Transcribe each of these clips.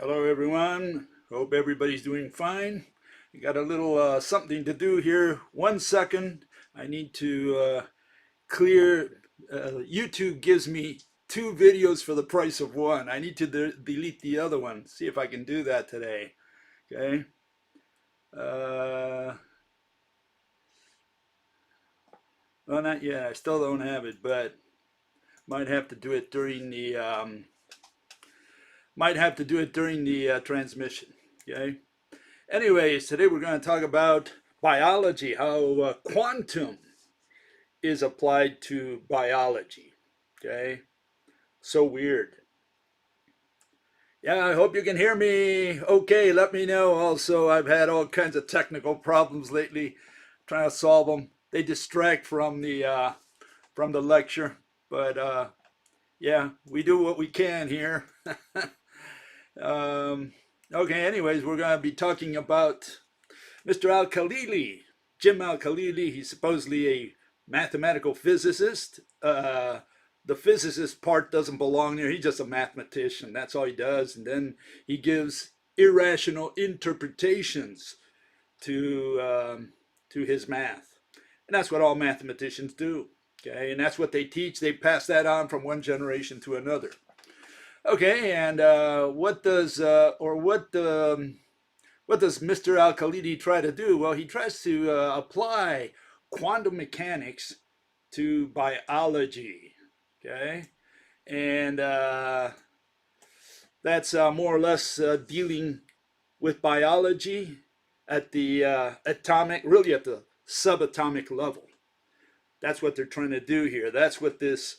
Hello everyone, hope everybody's doing fine. I got a little something to do here. 1 second, I need to clear, YouTube gives me two videos for the price of one. I need to delete the other one, see if I can do that today. Okay. Uh, well, not yet, I still don't have it, but might have to do it during the transmission. Okay. Anyways, today we're going to talk about biology, how quantum is applied to biology. Okay, so weird. Yeah, I hope you can hear me. Okay, let me know. Also, I've had all kinds of technical problems lately, trying to solve them. They distract from the lecture, but yeah, we do what we can here. um, okay, anyways, we're going to be talking about Mr. Al-Khalili, Jim Al-Khalili. He's supposedly a mathematical physicist. The physicist part doesn't belong there. He's just a mathematician. That's all he does. And then he gives irrational interpretations to his math, and that's what all mathematicians do. Okay, and that's what they teach. They pass that on from one generation to another. Okay, and what does Mr. Al-Khalili try to do? Well, he tries to apply quantum mechanics to biology. Okay, and that's more or less dealing with biology at the atomic, really at the subatomic level. That's what they're trying to do here. That's what this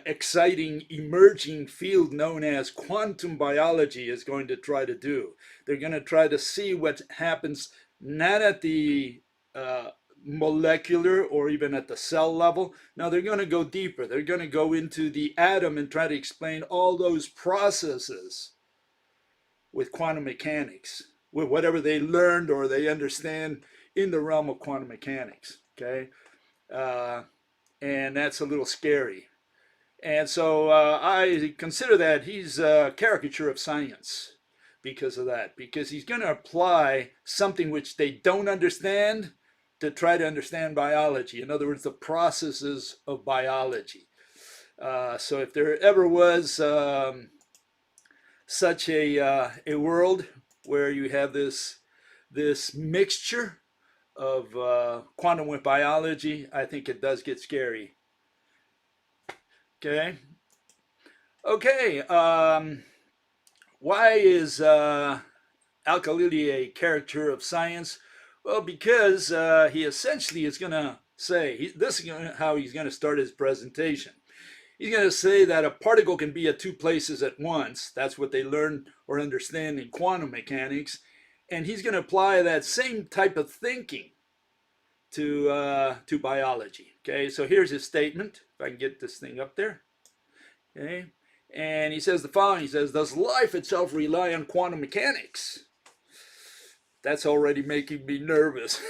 exciting emerging field known as quantum biology is going to try to do. They're going to try to see what happens not at the molecular or even at the cell level. No, they're going to go deeper. They're going to go into the atom and try to explain all those processes with quantum mechanics, with whatever they learned or they understand in the realm of quantum mechanics. Okay. Uh, and that's a little scary. And so I consider that he's a caricature of science because of that, because he's going to apply something which they don't understand to try to understand biology. In other words, the processes of biology. So if there ever was such a world where you have this mixture of quantum with biology, I think it does get scary. Okay. Okay. Why is Al-Khalili a character of science? Well, because he essentially is going to say, this is how he's going to start his presentation. He's going to say that a particle can be at two places at once. That's what they learn or understand in quantum mechanics. And he's going to apply that same type of thinking to biology. Okay, so here's his statement. If I can get this thing up there. Okay, and he says the following. He says, "Does life itself rely on quantum mechanics?" That's already making me nervous.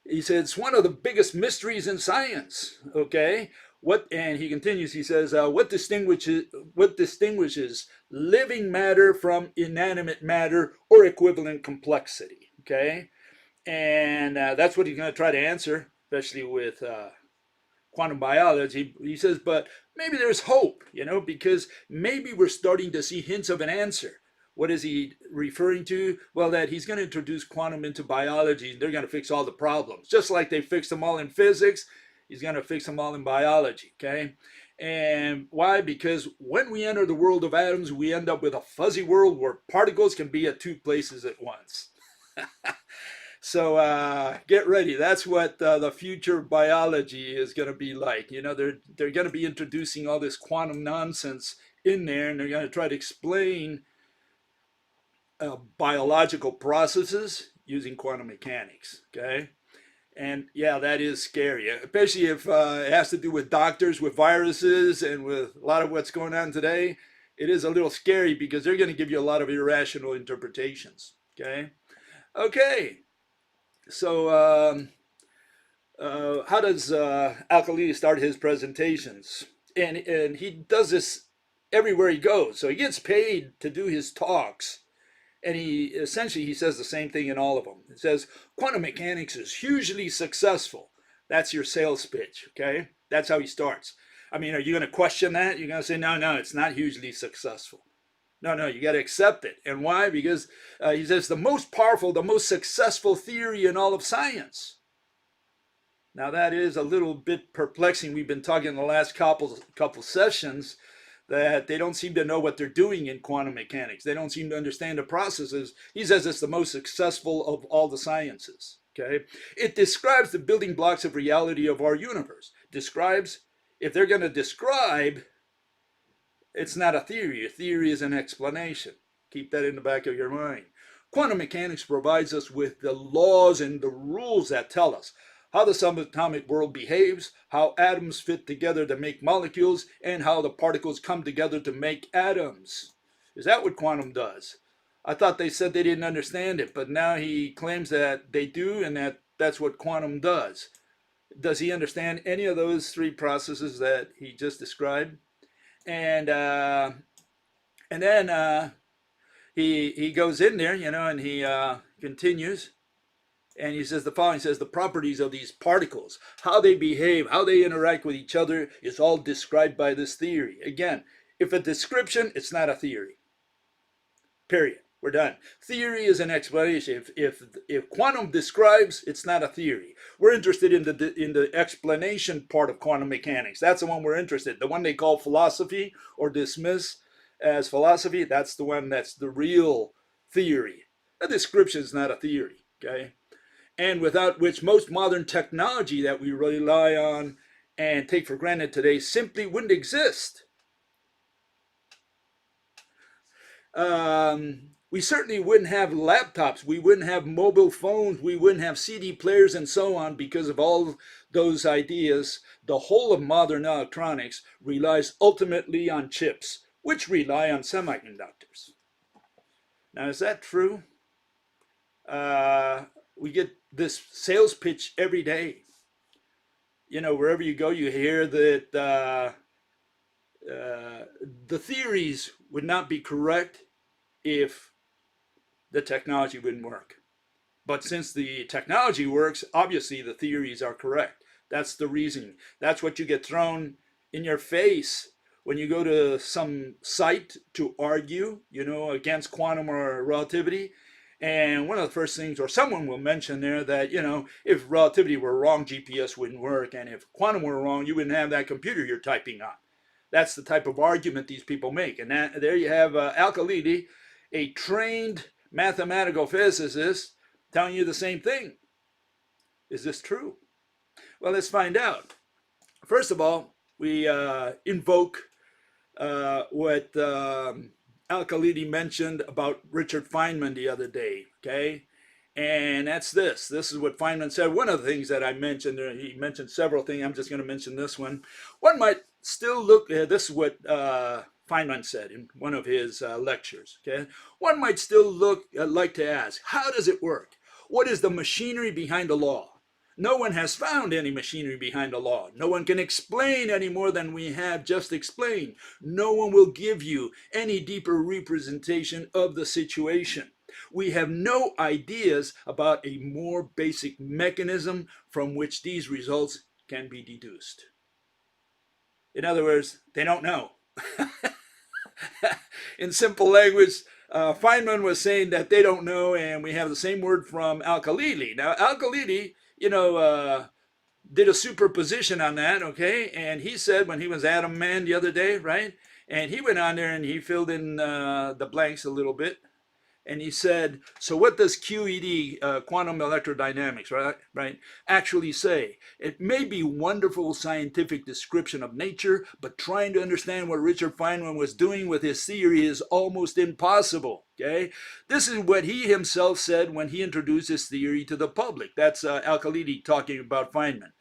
He said it's one of the biggest mysteries in science. Okay, and he continues. He says, what distinguishes living matter from inanimate matter or equivalent complexity?" Okay, and that's what he's going to try to answer, especially with quantum biology. He says, but maybe there's hope, because maybe we're starting to see hints of an answer. What is he referring to? Well, that he's going to introduce quantum into biology and they're going to fix all the problems. Just like they fixed them all in physics, he's going to fix them all in biology, okay? And why? Because when we enter the world of atoms, we end up with a fuzzy world where particles can be at two places at once. So get ready. That's what the future biology is going to be like. They're going to be introducing all this quantum nonsense in there, and they're going to try to explain biological processes using quantum mechanics. Okay, and yeah, that is scary, especially if it has to do with doctors, with viruses, and with a lot of what's going on today. It is a little scary because they're going to give you a lot of irrational interpretations. Okay, okay. So, how does Al-Khalili start his presentations? And he does this everywhere he goes. So he gets paid to do his talks. And he says the same thing in all of them. It says quantum mechanics is hugely successful. That's your sales pitch, okay? That's how he starts. I mean, are you going to question that? You're going to say, no, it's not hugely successful. No, you got to accept it. And why? Because he says the most powerful, the most successful theory in all of science. Now that is a little bit perplexing. We've been talking in the last couple sessions that they don't seem to know what they're doing in quantum mechanics. They don't seem to understand the processes. He says it's the most successful of all the sciences. Okay, it describes the building blocks of reality of our universe. Describes, if they're going to describe, it's not a theory. A theory is an explanation. Keep that in the back of your mind. Quantum mechanics provides us with the laws and the rules that tell us how the subatomic world behaves, how atoms fit together to make molecules, and how the particles come together to make atoms. Is that what quantum does? I thought they said they didn't understand it, but now he claims that they do, and that's what quantum does. Does he understand any of those three processes that he just described? And then he goes in there, and he continues. And he says the following, he says the properties of these particles, how they behave, how they interact with each other is all described by this theory. Again, if a description, it's not a theory. Period. We're done. Theory is an explanation. If quantum describes, it's not a theory. We're interested in the explanation part of quantum mechanics. That's the one we're interested in. The one they call philosophy or dismiss as philosophy, that's the one that's the real theory. A description is not a theory, okay? And without which most modern technology that we rely on and take for granted today simply wouldn't exist. We certainly wouldn't have laptops, we wouldn't have mobile phones, we wouldn't have CD players and so on because of all those ideas. The whole of modern electronics relies ultimately on chips, which rely on semiconductors. Now, is that true? We get this sales pitch every day. Wherever you go, you hear that the theories would not be correct if the technology wouldn't work. But since the technology works, obviously the theories are correct. That's the reason. That's what you get thrown in your face when you go to some site to argue, against quantum or relativity. And one of the first things, or someone will mention there that, if relativity were wrong, GPS wouldn't work. And if quantum were wrong, you wouldn't have that computer you're typing on. That's the type of argument these people make. And there you have Al-Khalili, a trained mathematical physicist, telling you the same thing. Is this true? Well, let's find out. First of all, we invoke what Al-Khalili mentioned about Richard Feynman the other day, okay? And that's this. This is what Feynman said. One of the things that I mentioned, he mentioned several things. I'm just going to mention this one. One might still look, this is what Feynman said in one of his lectures, okay? One might still like to ask, how does it work? What is the machinery behind the law? No one has found any machinery behind the law. No one can explain any more than we have just explained. No one will give you any deeper representation of the situation. We have no ideas about a more basic mechanism from which these results can be deduced. In other words, they don't know. In simple language, Feynman was saying that they don't know, and we have the same word from Al-Khalili. Now, Al-Khalili, did a superposition on that, okay? And he said when he was Atom Man the other day, right? And he went on there and he filled in the blanks a little bit. And he said, so what does QED, quantum electrodynamics, right, actually say? It may be wonderful scientific description of nature, but trying to understand what Richard Feynman was doing with his theory is almost impossible, okay? This is what he himself said when he introduced his theory to the public. That's Al-Khalili talking about Feynman.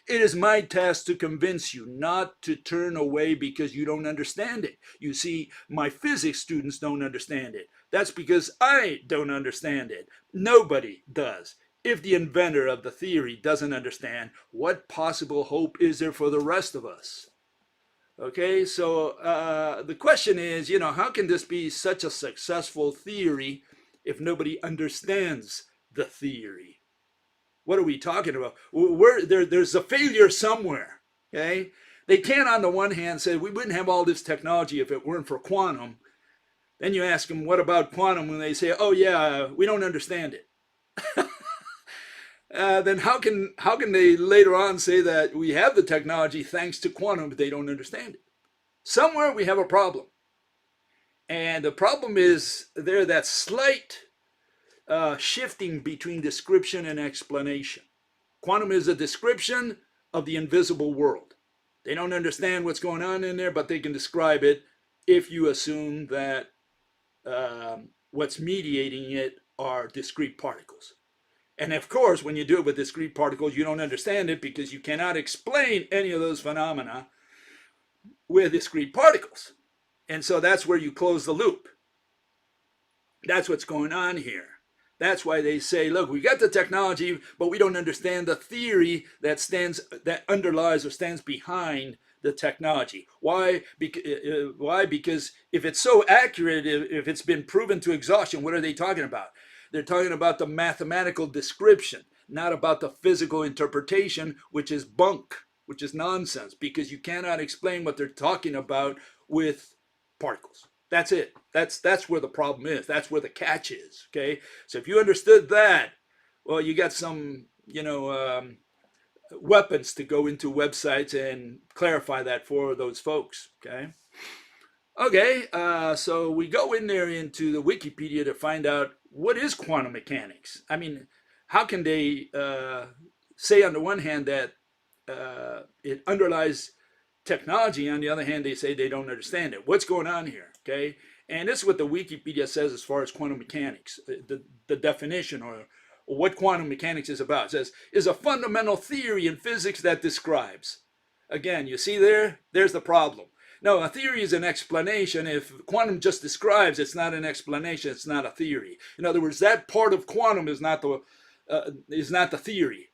It is my task to convince you not to turn away because you don't understand it. You see, my physics students don't understand it. That's because I don't understand it. Nobody does. If the inventor of the theory doesn't understand, what possible hope is there for the rest of us? Okay, so the question is, how can this be such a successful theory if nobody understands the theory? What are we talking about? There's a failure somewhere. Okay, they can't, on the one hand, say we wouldn't have all this technology if it weren't for quantum. Then you ask them, what about quantum? When they say, oh yeah, we don't understand it. Then how can they later on say that we have the technology thanks to quantum, but they don't understand it? Somewhere we have a problem, and the problem is there that slight shifting between description and explanation. Quantum is a description of the invisible world. They don't understand what's going on in there, but they can describe it if you assume that what's mediating it are discrete particles. And of course, when you do it with discrete particles, you don't understand it because you cannot explain any of those phenomena with discrete particles. And so that's where you close the loop. That's what's going on here. That's why they say, look, we got the technology, but we don't understand the theory that underlies or stands behind the technology. Why? Because if it's so accurate, if it's been proven to exhaustion, what are they talking about? They're talking about the mathematical description, not about the physical interpretation, which is bunk, which is nonsense, because you cannot explain what they're talking about with particles. That's it. That's where the problem is. That's where the catch is. Okay. So if you understood that, well, you got some, weapons to go into websites and clarify that for those folks. Okay. Okay. So we go in there into the Wikipedia to find out what is quantum mechanics. I mean, how can they say on the one hand that it underlies technology, on the other hand, they say they don't understand it? What's going on here? Okay. And this is what the Wikipedia says as far as quantum mechanics, the definition or what quantum mechanics is about. It says, is a fundamental theory in physics that describes. Again, you see there's the problem. No, a theory is an explanation. If quantum just describes, it's not an explanation, it's not a theory. In other words, that part of quantum is not the theory.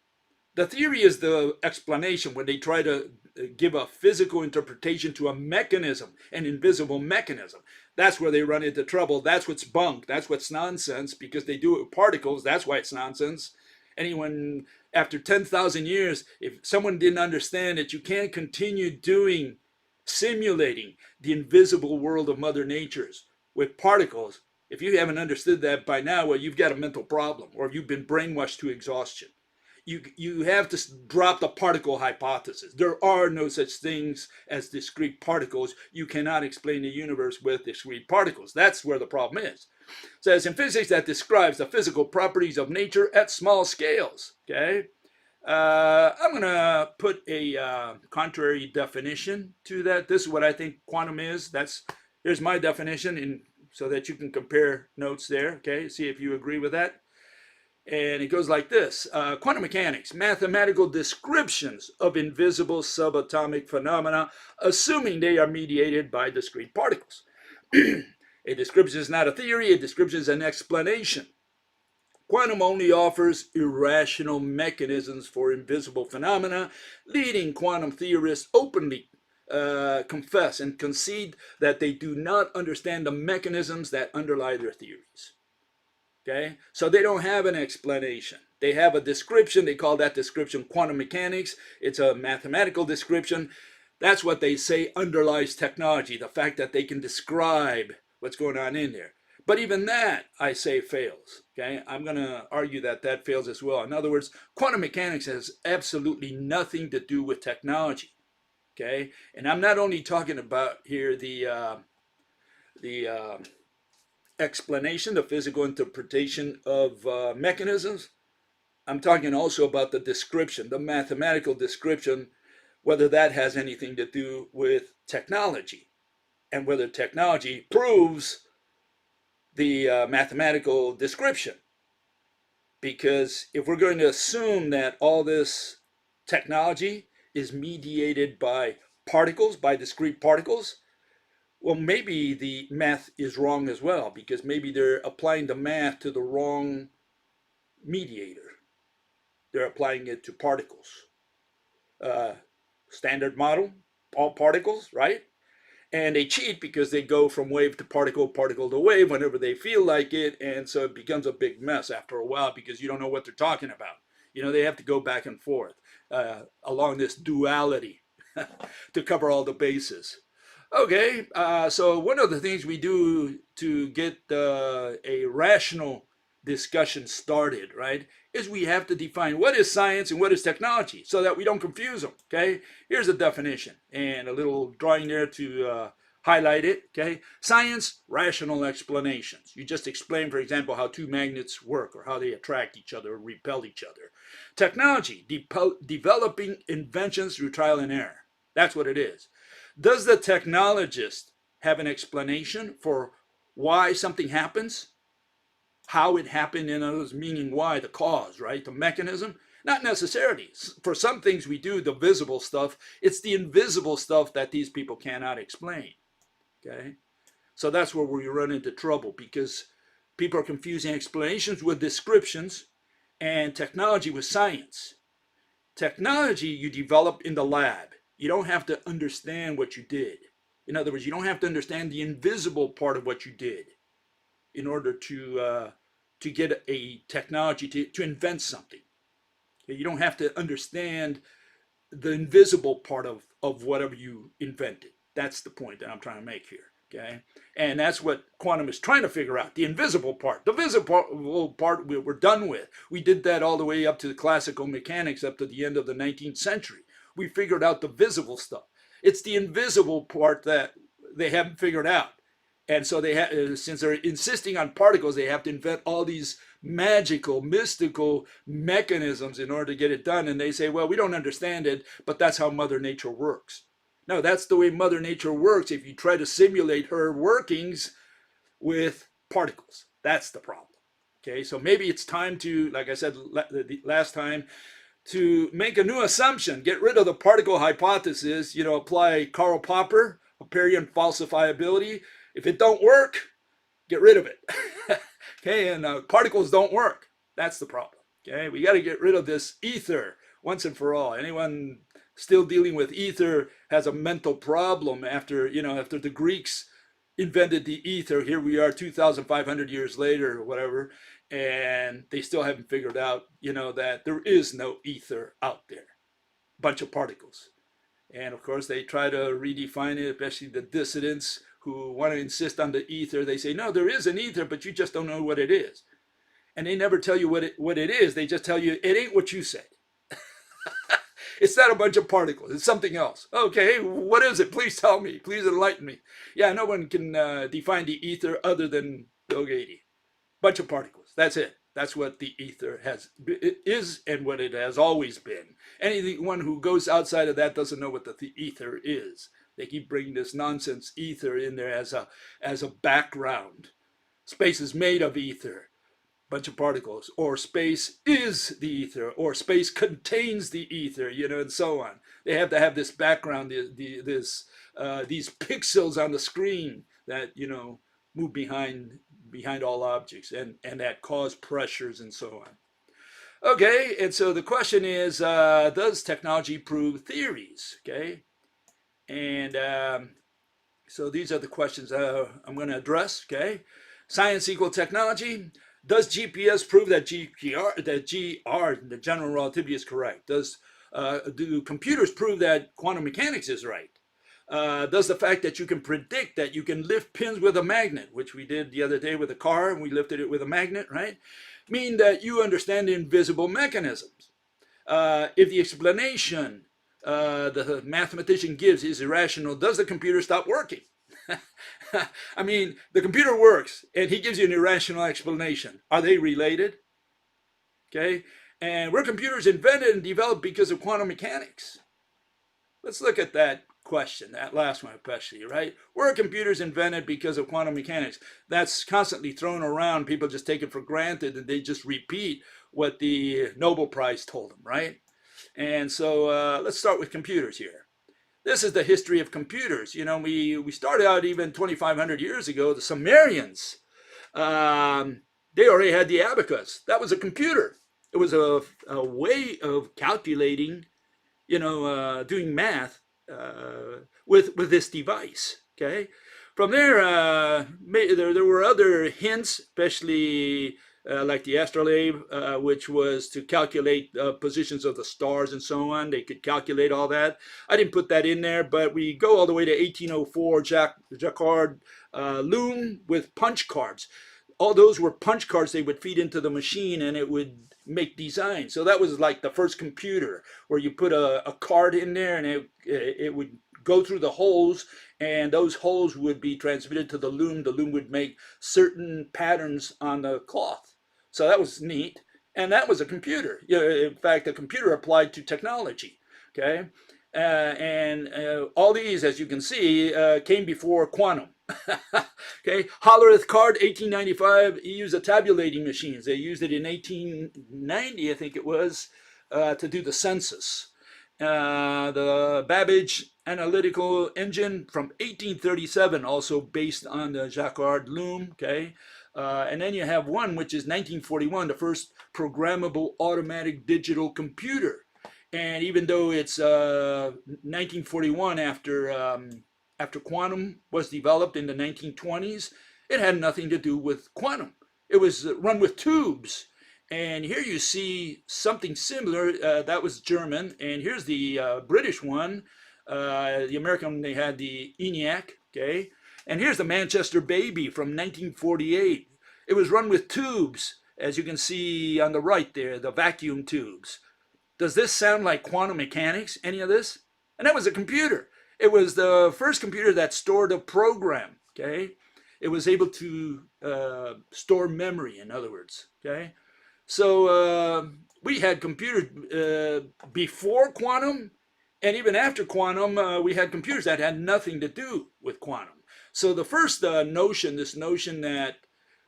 The theory is the explanation when they try to give a physical interpretation to a mechanism, an invisible mechanism. That's where they run into trouble. That's what's bunk. That's what's nonsense, because they do it with particles. That's why it's nonsense. Anyone, after 10,000 years, if someone didn't understand it, you can't continue simulating the invisible world of Mother Nature's with particles. If you haven't understood that by now, well, you've got a mental problem, or you've been brainwashed to exhaustion. You have to drop the particle hypothesis. There are no such things as discrete particles. You cannot explain the universe with discrete particles. That's where the problem is. It says in physics that describes the physical properties of nature at small scales. Okay, I'm going to put a contrary definition to that. This is what I think quantum is. Here's my definition, so that you can compare notes there. Okay, see if you agree with that. And it goes like this. Quantum mechanics, mathematical descriptions of invisible subatomic phenomena, assuming they are mediated by discrete particles. A description is not a theory, a description is an explanation. Quantum only offers irrational mechanisms for invisible phenomena, leading quantum theorists openly confess and concede that they do not understand the mechanisms that underlie their theories. Okay, so they don't have an explanation. They have a description. They call that description quantum mechanics. It's a mathematical description. That's what they say underlies technology, the fact that they can describe what's going on in there. But even that, I say, fails. Okay, I'm going to argue that fails as well. In other words, quantum mechanics has absolutely nothing to do with technology. Okay, and I'm not only talking about here the explanation, the physical interpretation of mechanisms. I'm talking also about the description, the mathematical description, whether that has anything to do with technology, and whether technology proves the mathematical description. Because if we're going to assume that all this technology is mediated by particles, by discrete particles, well, maybe the math is wrong as well, because maybe they're applying the math to the wrong mediator. They're applying it to particles. Standard model, all particles, right? And they cheat because they go from wave to particle, particle to wave whenever they feel like it. And so it becomes a big mess after a while because you don't know what they're talking about. They have to go back and forth along this duality to cover all the bases. Okay, so one of the things we do to get a rational discussion started, right, is we have to define what is science and what is technology so that we don't confuse them. Okay, here's a definition and a little drawing there to highlight it. Okay, science, rational explanations. You just explain, for example, how two magnets work or how they attract each other or repel each other. Technology, developing inventions through trial and error. That's what it is. Does the technologist have an explanation for why something happens? How it happened, in other words, meaning why, the cause, right? The mechanism? Not necessarily. For some things we do, the visible stuff, it's the invisible stuff that these people cannot explain. Okay? So that's where we run into trouble because people are confusing explanations with descriptions and technology with science. Technology you develop in the lab. You don't have to understand what you did. In other words, you don't have to understand the invisible part of what you did in order to get a technology to invent something. You don't have to understand the invisible part of whatever you invented. That's the point that I'm trying to make here. Okay, and that's what quantum is trying to figure out, the invisible part. The visible part we're done with. We did that all the way up to the classical mechanics, up to the end of the 19th century. We figured out the visible stuff. It's the invisible part that they haven't figured out. And so since they're insisting on particles, they have to invent all these magical, mystical mechanisms in order to get it done. And they say, well, we don't understand it, but that's how Mother Nature works. No, that's the way Mother Nature works if you try to simulate her workings with particles. That's the problem. Okay, so maybe it's time to, like I said last time, to make a new assumption, get rid of the particle hypothesis, apply Karl Popper, Popperian falsifiability. If it don't work, get rid of it. Okay, and particles don't work. That's the problem. Okay, we got to get rid of this ether once and for all. Anyone still dealing with ether has a mental problem after the Greeks invented the ether. Here we are 2,500 years later or whatever, and they still haven't figured out, that there is no ether out there. Bunch of particles. And of course, they try to redefine it, especially the dissidents who want to insist on the ether. They say, no, there is an ether, but you just don't know what it is. And they never tell you what it is. They just tell you, it ain't what you said. It's not a bunch of particles. It's something else. Okay, what is it? Please tell me. Please enlighten me. Yeah, no one can define the ether other than Bill Gates. Bunch of particles. That's it. That's what the ether is and what it has always been. Anyone who goes outside of that doesn't know what the ether is. They keep bringing this nonsense ether in there as a background. Space is made of ether. Bunch of particles, or space is the ether, or space contains the ether, and so on. They have to have this background, these pixels on the screen that move behind all objects and that cause pressures and so on. Okay, and so the question is, does technology prove theories? Okay, and so these are the questions I'm going to address. Okay, science equal technology. Does GPS prove that GR, the general relativity, is correct? Do computers prove that quantum mechanics is right? Does the fact that you can predict that you can lift pins with a magnet, which we did the other day with a car, and we lifted it with a magnet, right, mean that you understand the invisible mechanisms? If the explanation the mathematician gives is irrational, does the computer stop working? I mean, the computer works and he gives you an irrational explanation. Are they related? Okay, and were computers invented and developed because of quantum mechanics? Let's look at that question, that last one especially, right? Were computers invented because of quantum mechanics? That's constantly thrown around. People just take it for granted and they just repeat what the Nobel Prize told them, right? And so let's start with computers here. This is the history of computers. We started out even 2,500 years ago. The Sumerians, they already had the abacus. That was a computer. It was a way of calculating, doing math with this device. Okay, from there, there were other hints, especially like the astrolabe, which was to calculate positions of the stars and so on. They could calculate all that. I didn't put that in there, but we go all the way to 1804, Jacquard loom with punch cards. All those were punch cards they would feed into the machine, and it would make designs. So that was like the first computer, where you put a card in there, and it would go through the holes, and those holes would be transmitted to the loom. The loom would make certain patterns on the cloth. So that was neat. And that was a computer. In fact, a computer applied to technology. Okay. All these, as you can see, came before quantum. Okay, Hollerith card, 1895. He used a tabulating machines. They used it in 1890, I think it was, to do the census. The Babbage analytical engine from 1837, also based on the Jacquard loom. Okay, and then you have one which is 1941, the first programmable automatic digital computer. And even though it's 1941, after quantum was developed in the 1920s, it had nothing to do with quantum. It was run with tubes. And here you see something similar. That was German. And here's the British one. The American, they had the ENIAC. Okay. And here's the Manchester Baby from 1948. It was run with tubes, as you can see on the right there, the vacuum tubes. Does this sound like quantum mechanics, any of this? And that was a computer. It was the first computer that stored a program, okay? It was able to store memory, in other words, okay? So we had computers before quantum, and even after quantum, we had computers that had nothing to do with quantum. So the first notion, this notion that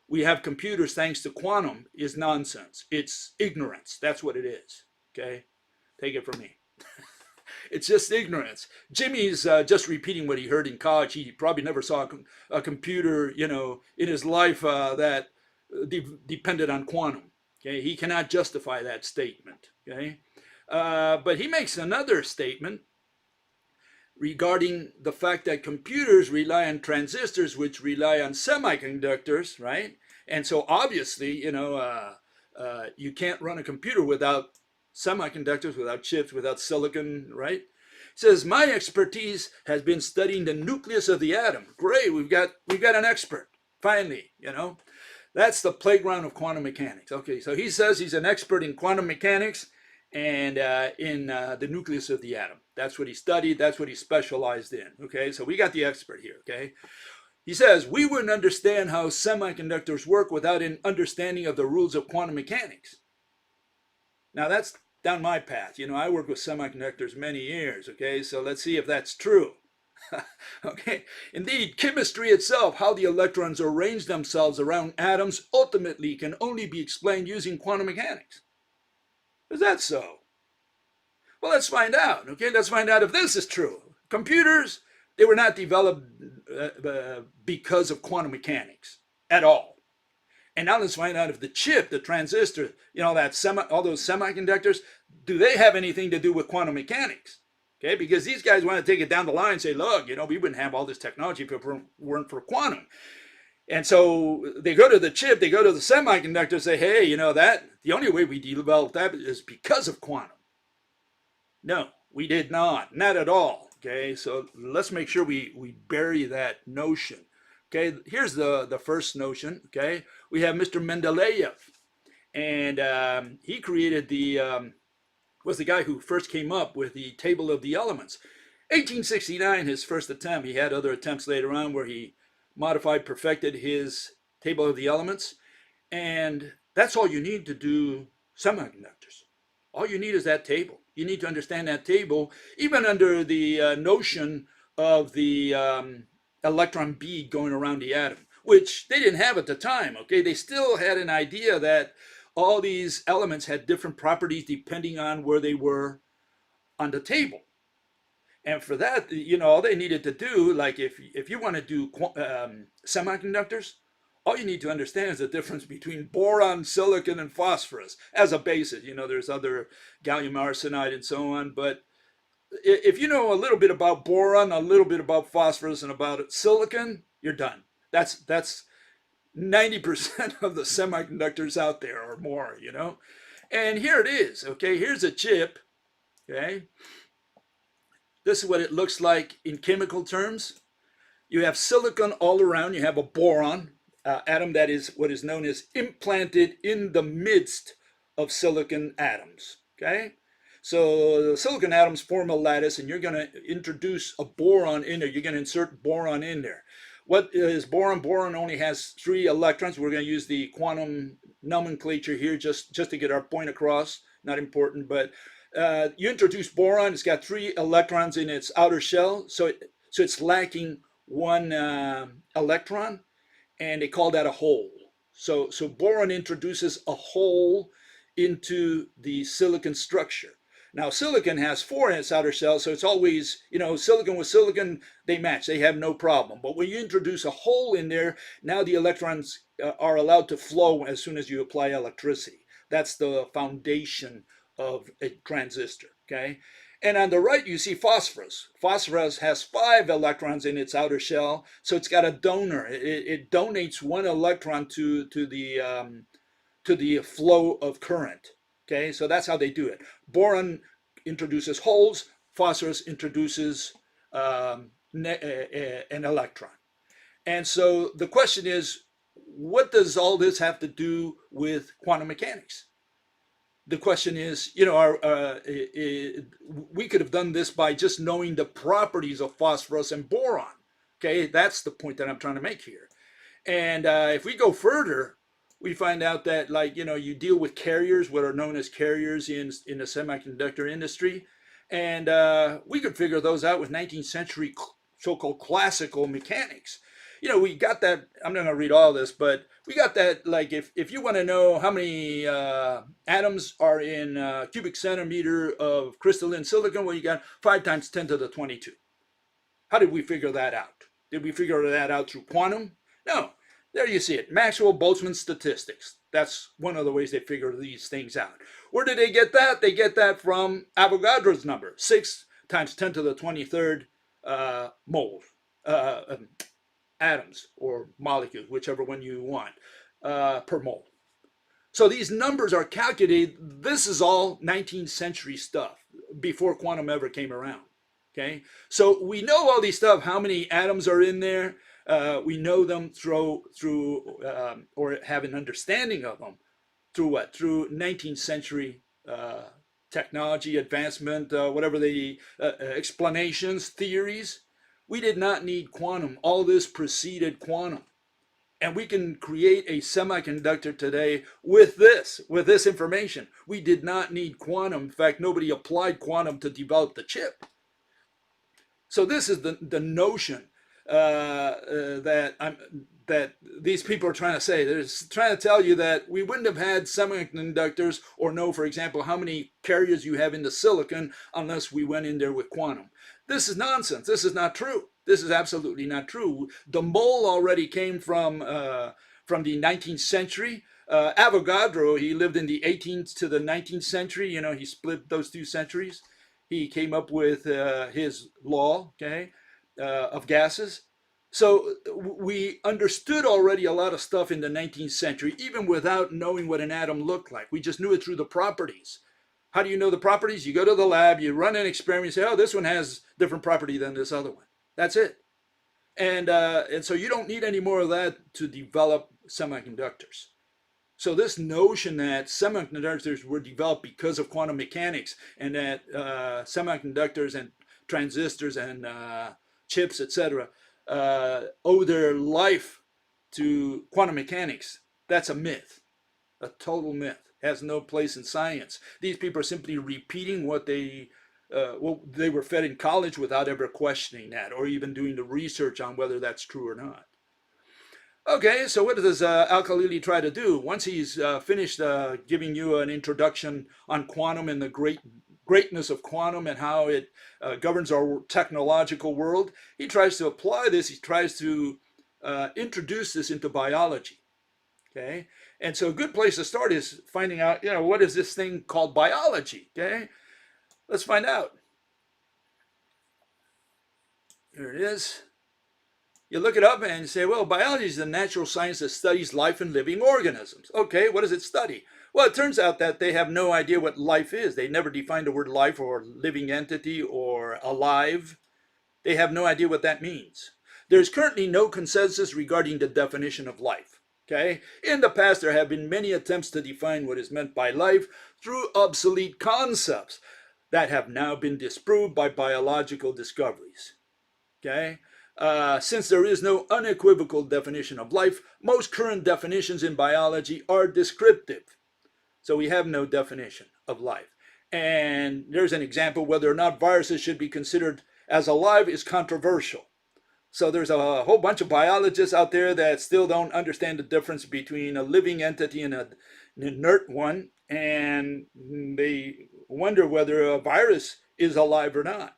we have computers thanks to quantum, is nonsense. It's ignorance. That's what it is, okay? Take it from me. It's just ignorance. Jimmy's just repeating what he heard in college. He probably never saw a computer, in his life that depended on quantum. Okay, he cannot justify that statement. Okay, but he makes another statement regarding the fact that computers rely on transistors, which rely on semiconductors, right? And so obviously, you can't run a computer without semiconductors, without chips, without silicon, right? It says, my expertise has been studying the nucleus of the atom. Great, we've got an expert, finally, That's the playground of quantum mechanics. Okay, so he says he's an expert in quantum mechanics and in the nucleus of the atom. That's what he studied, that's what he specialized in, okay? So we got the expert here, okay? He says, we wouldn't understand how semiconductors work without an understanding of the rules of quantum mechanics. Now that's down my path. I worked with semiconductors many years, okay? So let's see if that's true. Okay, indeed, chemistry itself, how the electrons arrange themselves around atoms, ultimately can only be explained using quantum mechanics. Is that so? Well, let's find out, okay? Let's find out if this is true. Computers, they were not developed because of quantum mechanics at all. And now let's find out if the chip, the transistor, all those semiconductors, do they have anything to do with quantum mechanics? Okay, because these guys want to take it down the line and say, look, we wouldn't have all this technology if it weren't for quantum. And so they go to the chip, they go to the semiconductor, say, hey, the only way we developed that is because of quantum. No, we did not at all. Okay, so let's make sure we bury that notion. Okay, here's the first notion. Okay, we have Mr. Mendeleev, and he created was the guy who first came up with the table of the elements. 1869, his first attempt. He had other attempts later on where he modified, perfected his table of the elements, and that's all you need to do semiconductors. All you need is that table. You need to understand that table, even under the notion of the electron bead going around the atom, which they didn't have at the time, okay? They still had an idea that all these elements had different properties depending on where they were on the table. And for that, all they needed to do, like if you want to do semiconductors, all you need to understand is the difference between boron, silicon, and phosphorus as a basis. There's other gallium arsenide and so on, but if you know a little bit about boron, a little bit about phosphorus, and about silicon, you're done. That's 90% of the semiconductors out there or more, you know. And here it is, okay? Here's a chip, okay? This is what it looks like in chemical terms. You have silicon all around. You have a boron atom that is what is known as implanted in the midst of silicon atoms, okay? So the silicon atoms form a lattice, and you're going to introduce a boron in there. You're going to insert boron in there. What is boron? Boron only has 3 electrons. We're going to use the quantum nomenclature here just to get our point across. Not important, but you introduce boron. It's got 3 electrons in its outer shell, so it's lacking 1 electron, and they call that a hole. So boron introduces a hole into the silicon structure. Now, silicon has 4 in its outer shell, so it's always, you know, silicon with silicon, they match, they have no problem. But when you introduce a hole in there, now the electrons are allowed to flow as soon as you apply electricity. That's the foundation of a transistor, okay? And on the right, you see phosphorus. Phosphorus has 5 electrons in its outer shell, so it's got a donor. It donates 1 electron to the flow of current. Okay, so that's how they do it. Boron introduces holes. Phosphorus introduces an electron. And so the question is, what does all this have to do with quantum mechanics? The question is, you know, we could have done this by just knowing the properties of phosphorus and boron. Okay, that's the point that I'm trying to make here. And if we go further, we find out that, like, you know, you deal with carriers, what are known as carriers in the semiconductor industry. And we could figure those out with 19th century so-called classical mechanics. You know, we got that, I'm not going to read all this, but we got that, like, if you want to know how many atoms are in cubic centimeter of crystalline silicon, well, you got 5 times 10 to the 22. How did we figure that out? Did we figure that out through quantum? No. There you see it, Maxwell-Boltzmann statistics. That's one of the ways they figure these things out. Where did they get that? They get that from Avogadro's number, 6 times 10 to the 23rd moles, atoms or molecules, whichever one you want, per mole. So these numbers are calculated. This is all 19th century stuff before quantum ever came around. Okay, so we know all these stuff, how many atoms are in there. We know them through or have an understanding of them through what? Through 19th century technology advancement, whatever the explanations, theories. We did not need quantum. All this preceded quantum. And we can create a semiconductor today with this information. We did not need quantum. In fact, nobody applied quantum to develop the chip. So this is the notion that these people are trying to say. They're trying to tell you that we wouldn't have had semiconductors or know, for example, how many carriers you have in the silicon unless we went in there with quantum. This is nonsense. This is not true. This is absolutely not true. The mole already came from the 19th century. Avogadro, he lived in the 18th to the 19th century. You know, he split those 2 centuries. He came up with his law, okay, of gases. So we understood already a lot of stuff in the 19th century, even without knowing what an atom looked like. We just knew it through the properties. How do you know the properties? You go to the lab, you run an experiment, you say, oh, this one has different property than this other one. That's it. And so you don't need any more of that to develop semiconductors. So this notion that semiconductors were developed because of quantum mechanics and that semiconductors and transistors and chips, etc., owe their life to quantum mechanics, that's a myth, a total myth. It has no place in science. These people are simply repeating what they were fed in college without ever questioning that or even doing the research on whether that's true or not. Okay, so what does Al-Khalili try to do? Once he's finished giving you an introduction on quantum and the greatness of quantum and how it governs our technological world, he tries to apply this. He tries to introduce this into biology. Okay, and so a good place to start is finding out, you know, what is this thing called biology? Okay, let's find out. Here it is. You look it up and you say, well, biology is the natural science that studies life in living organisms. Okay, what does it study? Well, it turns out that they have no idea what life is. They never defined the word life or living entity or alive. They have no idea what that means. There's currently no consensus regarding the definition of life. Okay? In the past, there have been many attempts to define what is meant by life through obsolete concepts that have now been disproved by biological discoveries. Okay? Since there is no unequivocal definition of life, most current definitions in biology are descriptive. So we have no definition of life. And there's an example: whether or not viruses should be considered as alive is controversial. So there's a whole bunch of biologists out there that still don't understand the difference between a living entity and an inert one, and they wonder whether a virus is alive or not.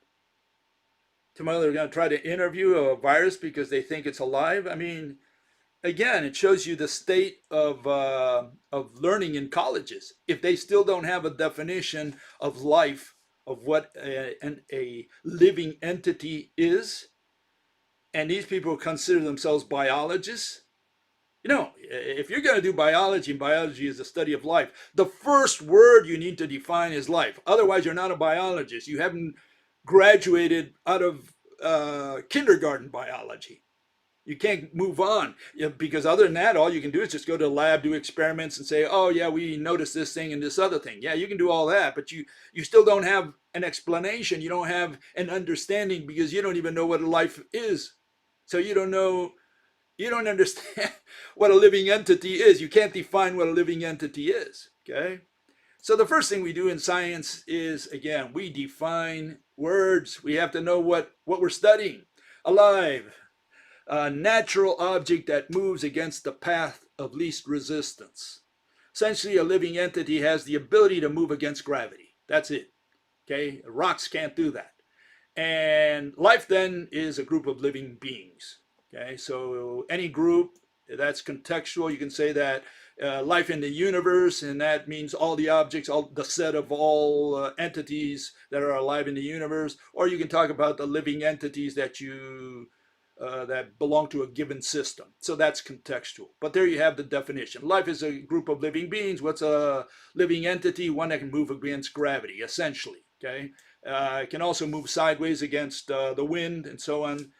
Tomorrow they're going to try to interview a virus because they think it's alive. I mean, again, it shows you the state of learning in colleges. If they still don't have a definition of life, of what a living entity is, and these people consider themselves biologists, you know, if you're going to do biology, and biology is the study of life, the first word you need to define is life. Otherwise, you're not a biologist. You haven't graduated out of kindergarten biology. You can't move on, because other than that, all you can do is just go to the lab, do experiments, and say, oh yeah, we noticed this thing and this other thing. Yeah, you can do all that, but you still don't have an explanation. You don't have an understanding, because you don't even know what a life is. So you don't understand what a living entity is. You can't define what a living entity is, okay? So the first thing we do in science is, again, we define words. We have to know what we're studying. Alive, a natural object that moves against the path of least resistance. Essentially, a living entity has the ability to move against gravity. That's it. Okay, rocks can't do that. And life then is a group of living beings. Okay, so any group that's contextual, you can say that life in the universe, and that means all the objects, all the set of all entities that are alive in the universe. Or you can talk about the living entities that that belong to a given system. So that's contextual. But there you have the definition. Life is a group of living beings. What's a living entity? One that can move against gravity, essentially. Okay, it can also move sideways against the wind and so on.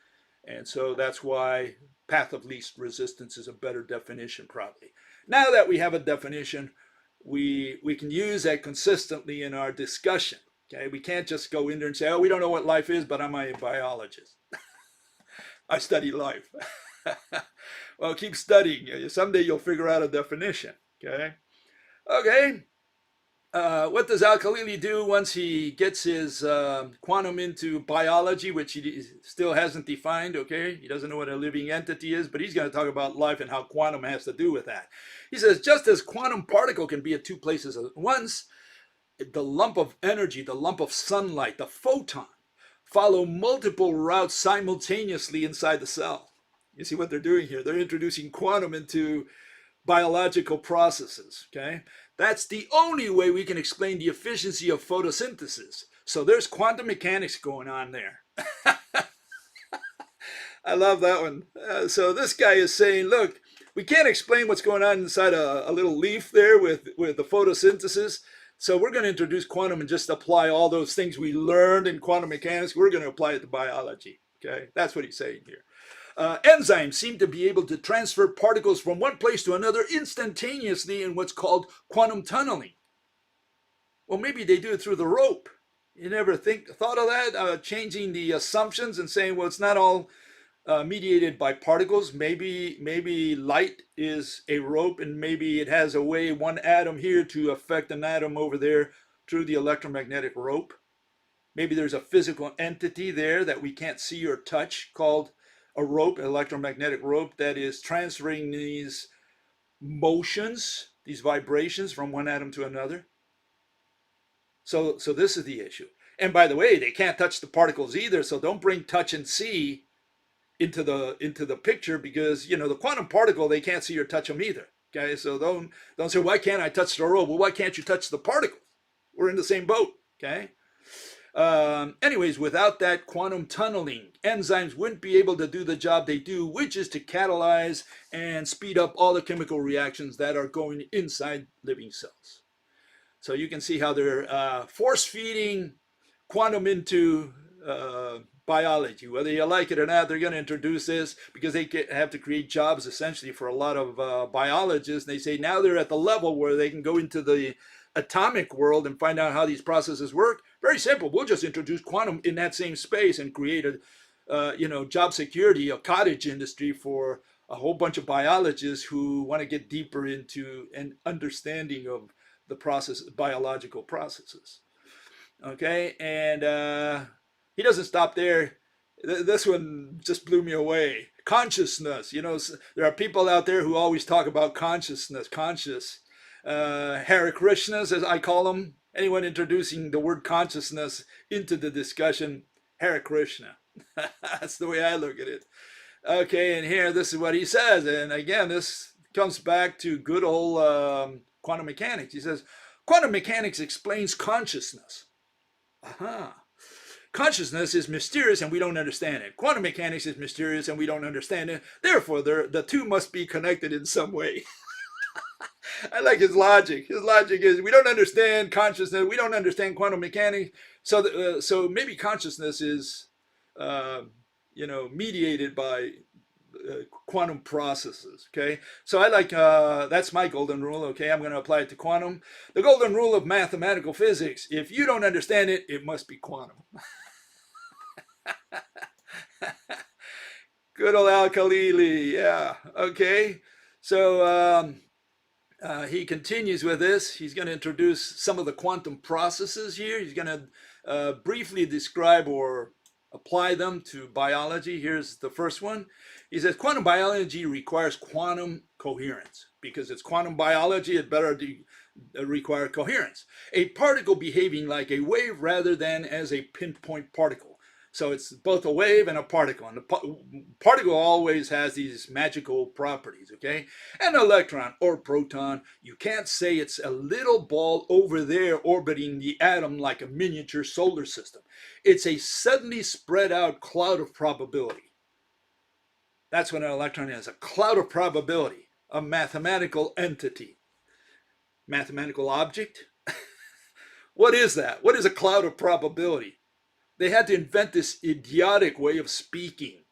And so that's why path of least resistance is a better definition, probably. Now that we have a definition, we can use that consistently in our discussion. Okay, we can't just go in there and say, oh, we don't know what life is, but I'm a biologist. I study life. Well, keep studying. Someday you'll figure out a definition. Okay. Okay. What does Al-Khalili do once he gets his quantum into biology, which he still hasn't defined? Okay, he doesn't know what a living entity is, but he's going to talk about life and how quantum has to do with that. He says, just as quantum particle can be at two places at once, the lump of energy, the lump of sunlight, the photon, follow multiple routes simultaneously inside the cell. You see what they're doing here? They're introducing quantum into biological processes, okay? That's the only way we can explain the efficiency of photosynthesis. So there's quantum mechanics going on there. I love that one. So this guy is saying, look, we can't explain what's going on inside a little leaf there with the photosynthesis. So we're going to introduce quantum and just apply all those things we learned in quantum mechanics. We're going to apply it to biology. Okay, that's what he's saying here. Enzymes seem to be able to transfer particles from one place to another instantaneously in what's called quantum tunneling. Well, maybe they do it through the rope. You never thought of that? Changing the assumptions and saying, well, it's not all mediated by particles. Maybe light is a rope, and maybe it has a way, one atom here to affect an atom over there through the electromagnetic rope. Maybe there's a physical entity there that we can't see or touch called a rope, an electromagnetic rope, that is transferring these motions, these vibrations from one atom to another. So this is the issue. And by the way, they can't touch the particles either, so don't bring touch and see into the picture, because the quantum particle, they can't see or touch them either. Okay, so don't say, why can't I touch the rope? Well, why can't you touch the particles? We're in the same boat. Okay. Anyways, without that quantum tunneling, enzymes wouldn't be able to do the job they do, which is to catalyze and speed up all the chemical reactions that are going inside living cells. So you can see how they're force feeding quantum into biology. Whether you like it or not, they're going to introduce this because they have to create jobs essentially for a lot of biologists. They say now they're at the level where they can go into the atomic world and find out how these processes work. Very simple. We'll just introduce quantum in that same space and create a job security, a cottage industry for a whole bunch of biologists who want to get deeper into an understanding of the biological processes. Okay, and he doesn't stop there. This one just blew me away. Consciousness. There are people out there who always talk about consciousness, conscious. Hare Krishnas, as I call them. Anyone introducing the word consciousness into the discussion, Hare Krishna. That's the way I look at it. Okay, and here, this is what he says. And again, this comes back to good old quantum mechanics. He says, quantum mechanics explains consciousness. Aha. Consciousness is mysterious and we don't understand it. Quantum mechanics is mysterious and we don't understand it. Therefore, the two must be connected in some way. I like his logic. His logic is we don't understand consciousness. We don't understand quantum mechanics. So maybe consciousness is, mediated by quantum processes. Okay. So I like, that's my golden rule. Okay. I'm going to apply it to quantum. The golden rule of mathematical physics. If you don't understand it, it must be quantum. Good old Al-Khalili. Yeah. Okay. So, he continues with this. He's going to introduce some of the quantum processes here. He's going to briefly describe or apply them to biology. Here's the first one. He says quantum biology requires quantum coherence. Because it's quantum biology, it better require coherence. A particle behaving like a wave rather than as a pinpoint particle. So it's both a wave and a particle. And the particle always has these magical properties, okay? An electron or proton, you can't say it's a little ball over there orbiting the atom like a miniature solar system. It's a suddenly spread out cloud of probability. That's what an electron is, a cloud of probability, a mathematical entity. Mathematical object? What is that? What is a cloud of probability? They had to invent this idiotic way of speaking.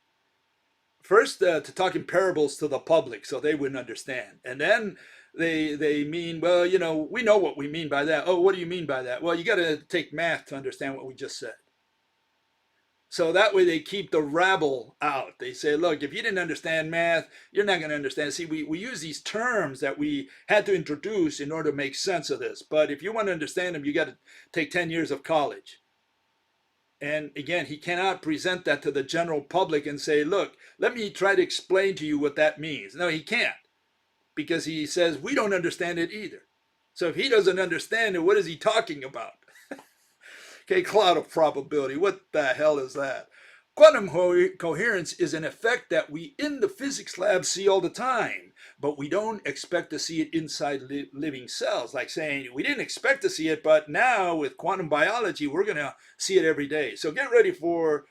First, to talk in parables to the public so they wouldn't understand. And then they mean, well, we know what we mean by that. Oh, what do you mean by that? Well, you got to take math to understand what we just said. So that way they keep the rabble out. They say, look, if you didn't understand math, you're not going to understand. See, we use these terms that we had to introduce in order to make sense of this. But if you want to understand them, you got to take 10 years of college. And again, he cannot present that to the general public and say, look, let me try to explain to you what that means. No, he can't, because he says we don't understand it either. So if he doesn't understand it, what is he talking about? Okay, cloud of probability. What the hell is that? Quantum coherence is an effect that we in the physics lab see all the time, but we don't expect to see it inside living cells. Like saying, we didn't expect to see it, but now with quantum biology, we're going to see it every day. So get ready for,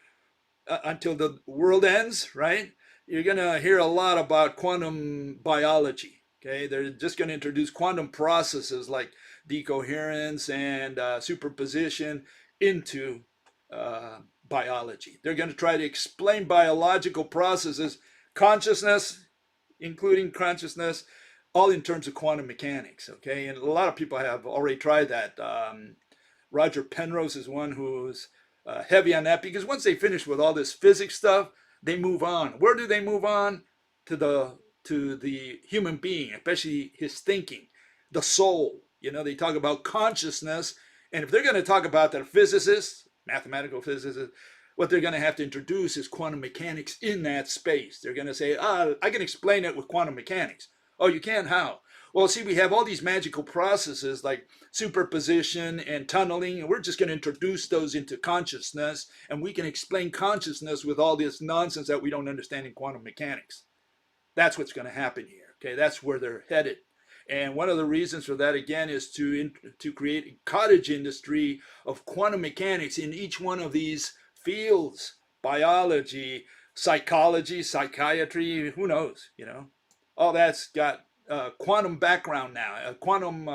until the world ends, right? You're going to hear a lot about quantum biology. Okay, they're just going to introduce quantum processes like decoherence and superposition into biology. They're going to try to explain biological processes, consciousness, including consciousness, all in terms of quantum mechanics, okay? And a lot of people have already tried that. Roger Penrose is one who's heavy on that, because once they finish with all this physics stuff, they move on. Where do they move on? To the human being, especially his thinking, the soul. They talk about consciousness, and if they're going to talk about the physicists, mathematical physicists, what they're going to have to introduce is quantum mechanics in that space. They're going to say, I can explain it with quantum mechanics. Oh, you can? How? Well, see, we have all these magical processes like superposition and tunneling, and we're just going to introduce those into consciousness, and we can explain consciousness with all this nonsense that we don't understand in quantum mechanics. That's what's going to happen here. Okay, that's where they're headed. And one of the reasons for that, again, is to create a cottage industry of quantum mechanics in each one of these fields: biology, psychology, psychiatry, who knows, all that's got quantum background now, a quantum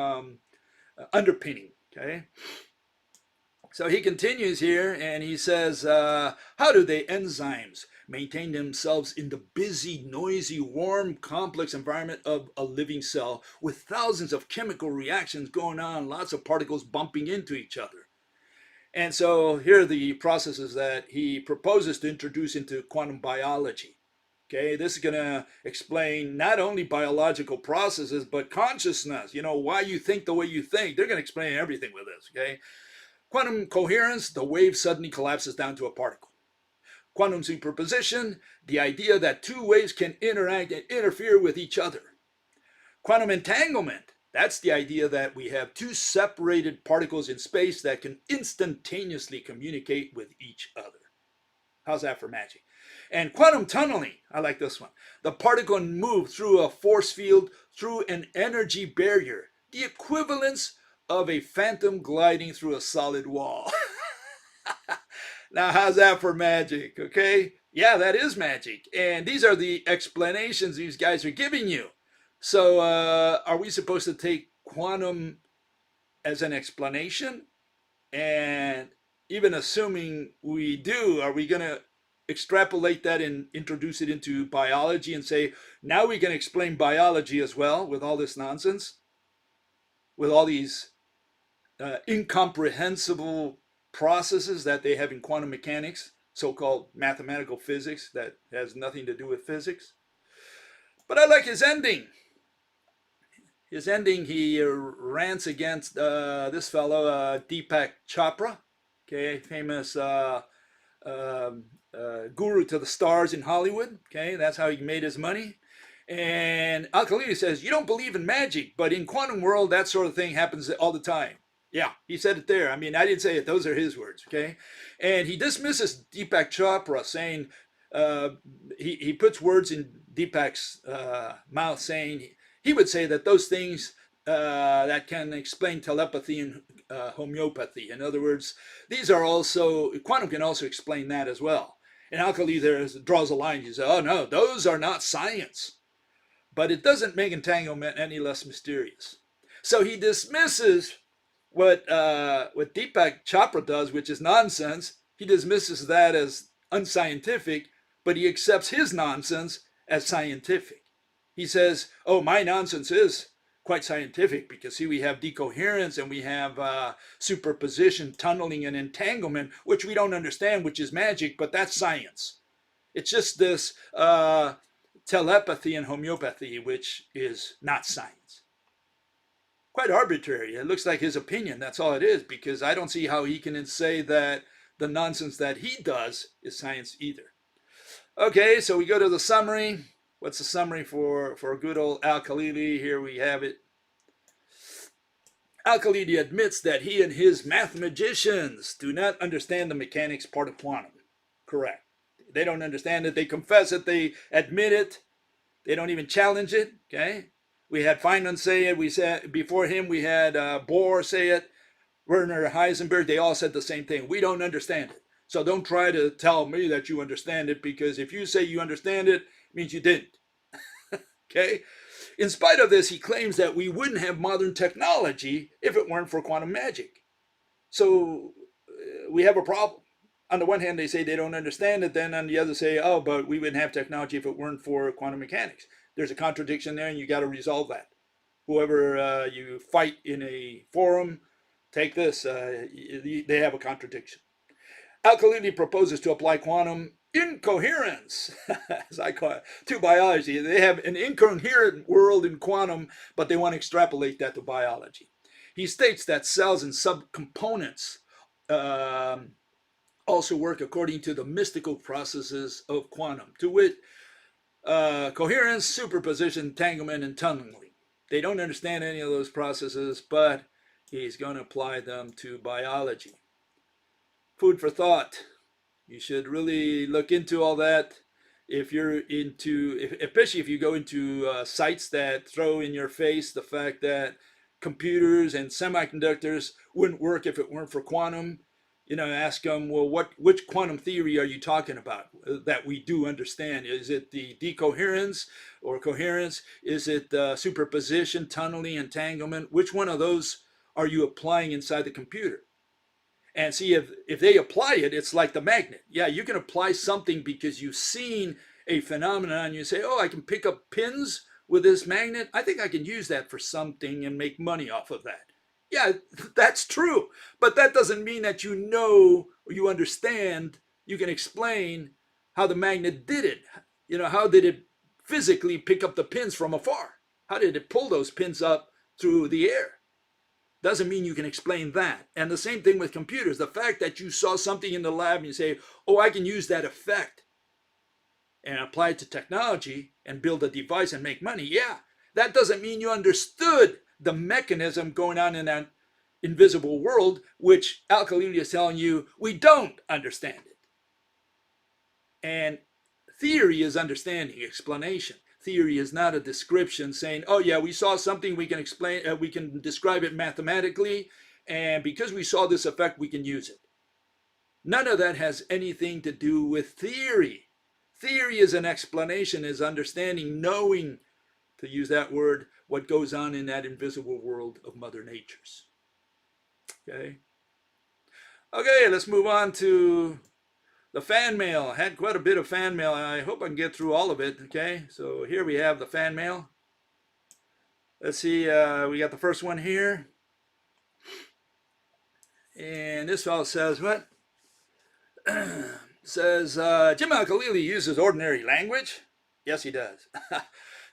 underpinning. Okay. So he continues here and he says, how do the enzymes maintain themselves in the busy, noisy, warm, complex environment of a living cell with thousands of chemical reactions going on, lots of particles bumping into each other? And so here are the processes that he proposes to introduce into quantum biology. Okay, this is going to explain not only biological processes, but consciousness, why you think the way you think. They're going to explain everything with this, okay? Quantum coherence, the wave suddenly collapses down to a particle. Quantum superposition, the idea that two waves can interact and interfere with each other. Quantum entanglement, that's the idea that we have two separated particles in space that can instantaneously communicate with each other. How's that for magic? And quantum tunneling, I like this one. The particle can move through a force field, through an energy barrier, the equivalence of a phantom gliding through a solid wall. Now, how's that for magic? Okay. Yeah, that is magic. And these are the explanations these guys are giving you. So are we supposed to take quantum as an explanation? And even assuming we do, are we going to extrapolate that and introduce it into biology and say, now we can explain biology as well with all this nonsense, with all these incomprehensible processes that they have in quantum mechanics, so-called mathematical physics that has nothing to do with physics? But I like his ending. His ending, he rants against this fellow, Deepak Chopra, okay, famous guru to the stars in Hollywood. Okay, that's how he made his money. And Al-Khalili says, you don't believe in magic, but in quantum world, that sort of thing happens all the time. Yeah, he said it there. I mean, I didn't say it. Those are his words, okay? And he dismisses Deepak Chopra, saying, he puts words in Deepak's mouth, saying he would say that those things that can explain telepathy and homeopathy. In other words, these are also, quantum can also explain that as well. And Al-Khalili there draws a line. He says, oh no, those are not science. But it doesn't make entanglement any less mysterious. So he dismisses what Deepak Chopra does, which is nonsense. He dismisses that as unscientific, but he accepts his nonsense as scientific. He says, oh, my nonsense is quite scientific because, see, we have decoherence and we have superposition, tunneling, and entanglement, which we don't understand, which is magic, but that's science. It's just this telepathy and homeopathy, which is not science. Quite arbitrary. It looks like his opinion. That's all it is, because I don't see how he can say that the nonsense that he does is science either. Okay, so we go to the summary. What's the summary for good old Al-Khalili? Here we have it. Al-Khalili admits that he and his mathematicians do not understand the mechanics part of quantum. Correct. They don't understand it. They confess it. They admit it. They don't even challenge it. Okay. We had Feynman say it. We said before him we had Bohr say it. Werner Heisenberg. They all said the same thing. We don't understand it. So don't try to tell me that you understand it, because if you say you understand it, it means you didn't. Okay. In spite of this, he claims that we wouldn't have modern technology if it weren't for quantum magic. So we have a problem. On the one hand, they say they don't understand it. Then on the other say, oh, but we wouldn't have technology if it weren't for quantum mechanics. There's a contradiction there, and you got to resolve that. Whoever you fight in a forum, take this. They have a contradiction. Al-Khalili proposes to apply quantum incoherence, as I call it, to biology. They have an incoherent world in quantum, but they want to extrapolate that to biology. He states that cells and subcomponents also work according to the mystical processes of quantum, to wit, coherence, superposition, entanglement, and tunneling. They don't understand any of those processes, but he's going to apply them to biology. Food for thought. You should really look into all that. if you're into, especially if you go into sites that throw in your face the fact that computers and semiconductors wouldn't work if it weren't for quantum. Ask them, well, which quantum theory are you talking about that we do understand? Is it the decoherence or coherence? Is it superposition, tunneling, entanglement? Which one of those are you applying inside the computer? And see, if they apply it, it's like the magnet. Yeah, you can apply something because you've seen a phenomenon and you say, oh, I can pick up pins with this magnet. I think I can use that for something and make money off of that. Yeah, that's true. But that doesn't mean that you know or you understand, you can explain how the magnet did it. How did it physically pick up the pins from afar? How did it pull those pins up through the air? Doesn't mean you can explain that. And the same thing with computers. The fact that you saw something in the lab and you say, oh, I can use that effect and apply it to technology and build a device and make money. Yeah, that doesn't mean you understood the mechanism going on in that invisible world, which Al-Khalili is telling you we don't understand it. And theory is understanding, explanation. Theory is not a description saying, oh yeah, we saw something, we can explain, we can describe it mathematically, and because we saw this effect, we can use it. None of that has anything to do with theory. Theory is an explanation, is understanding, knowing, to use that word, what goes on in that invisible world of Mother Nature's. Okay, let's move on to the fan mail. I had quite a bit of fan mail. I hope I can get through all of it. Okay, so here we have the fan mail. Let's see, we got the first one here. And this fellow says, what? Says, Jim Al-Khalili uses ordinary language? Yes, he does.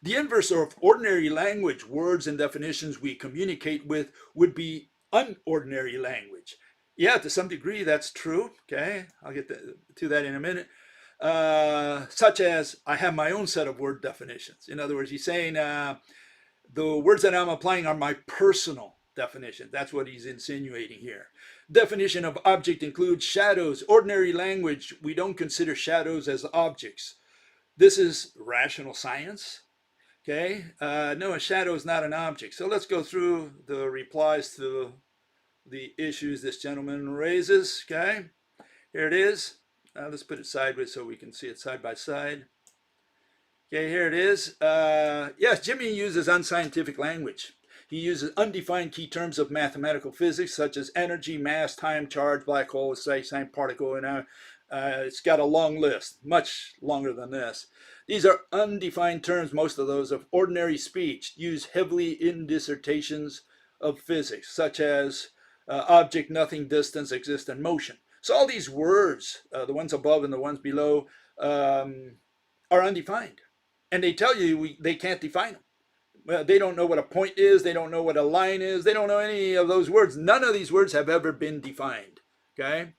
The inverse of ordinary language, words and definitions we communicate with, would be unordinary language. Yeah, to some degree, that's true. Okay, I'll get to that in a minute. Such as, I have my own set of word definitions. In other words, he's saying the words that I'm applying are my personal definition. That's what he's insinuating here. Definition of object includes shadows. Ordinary language, we don't consider shadows as objects. This is rational science. Okay, no, a shadow is not an object. So let's go through the replies to the issues this gentleman raises. Okay, here it is. Let's put it sideways so we can see it side by side. Okay, here it is. Yes, Jimmy uses unscientific language. He uses undefined key terms of mathematical physics such as energy, mass, time, charge, black hole, space-time, particle, and it's got a long list, much longer than this. These are undefined terms, most of those of ordinary speech, used heavily in dissertations of physics, such as object, nothing, distance, exist, and motion. So all these words, the ones above and the ones below, are undefined. And they tell you they can't define them. Well, they don't know what a point is. They don't know what a line is. They don't know any of those words. None of these words have ever been defined. Okay?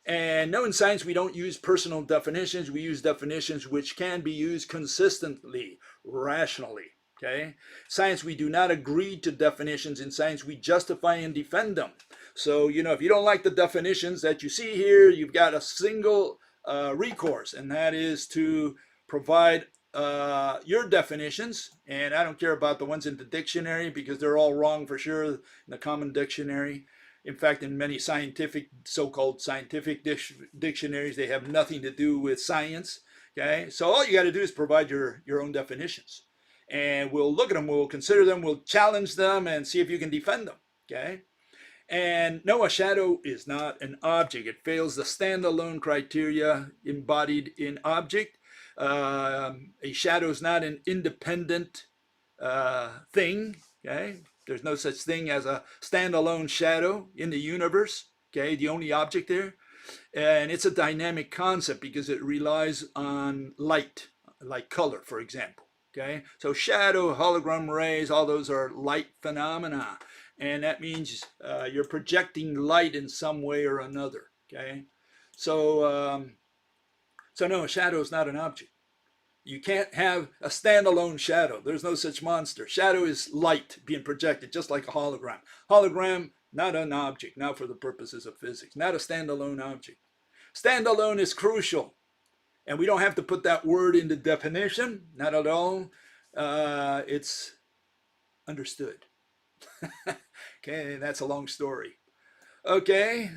And no, in science, we don't use personal definitions. We use definitions which can be used consistently, rationally. Okay? Science, we do not agree to definitions. In science, we justify and defend them. So, if you don't like the definitions that you see here, you've got a single recourse, and that is to provide your definitions. And I don't care about the ones in the dictionary because they're all wrong for sure in the common dictionary. In fact, in many scientific, so-called scientific dictionaries, they have nothing to do with science. Okay, so all you got to do is provide your own definitions, and we'll look at them, we'll consider them, we'll challenge them, and see if you can defend them. Okay, and no, a shadow is not an object. It fails the standalone criteria embodied in object. A shadow is not an independent thing. Okay. There's no such thing as a standalone shadow in the universe, okay, the only object there. And it's a dynamic concept because it relies on light, like color, for example, okay? So shadow, hologram rays, all those are light phenomena. And that means you're projecting light in some way or another, okay? So no, a shadow is not an object. You can't have a standalone shadow. There's no such monster. Shadow is light being projected, just like a hologram. Hologram, not an object, not for the purposes of physics, not a standalone object. Standalone is crucial. And we don't have to put that word into definition, not at all. It's understood. Okay, that's a long story. Okay,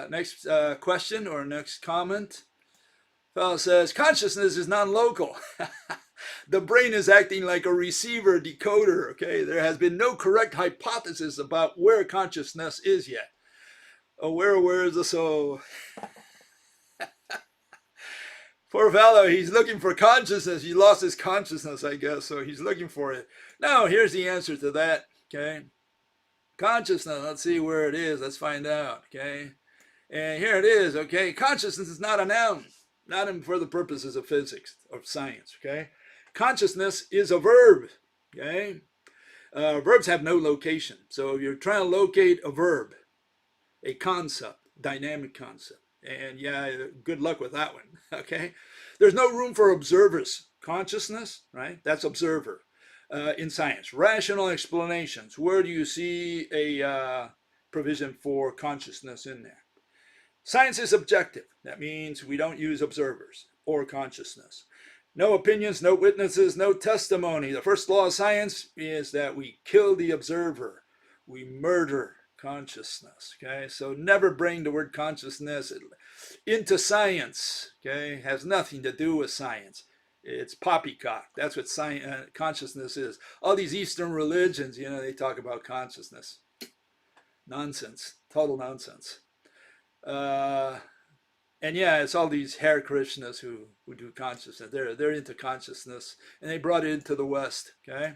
next question or next comment. Fellow says, consciousness is non-local. The brain is acting like a receiver decoder. Okay, there has been no correct hypothesis about where consciousness is yet. Oh, where is the soul? Poor fellow, he's looking for consciousness. He lost his consciousness, I guess, so he's looking for it. Now, here's the answer to that. Okay, consciousness. Let's see where it is. Let's find out. Okay, and here it is. Okay, consciousness is not a noun. Not for the purposes of physics or science, okay? Consciousness is a verb, okay? Verbs have no location. So if you're trying to locate a verb, a concept, dynamic concept, and yeah, good luck with that one, okay? There's no room for observers. Consciousness, right? That's observer. In science, rational explanations. Where do you see a provision for consciousness in there? Science is objective. That means we don't use observers or consciousness. No opinions, no witnesses, no testimony. The first law of science is that we kill the observer. We murder consciousness. Okay, so never bring the word consciousness into science. Okay, has nothing to do with science. It's poppycock. That's what science, consciousness is. All these Eastern religions, they talk about consciousness. Nonsense. Total nonsense. And yeah, it's all these Hare Krishnas who do consciousness. They're into consciousness, and they brought it into the West. Okay.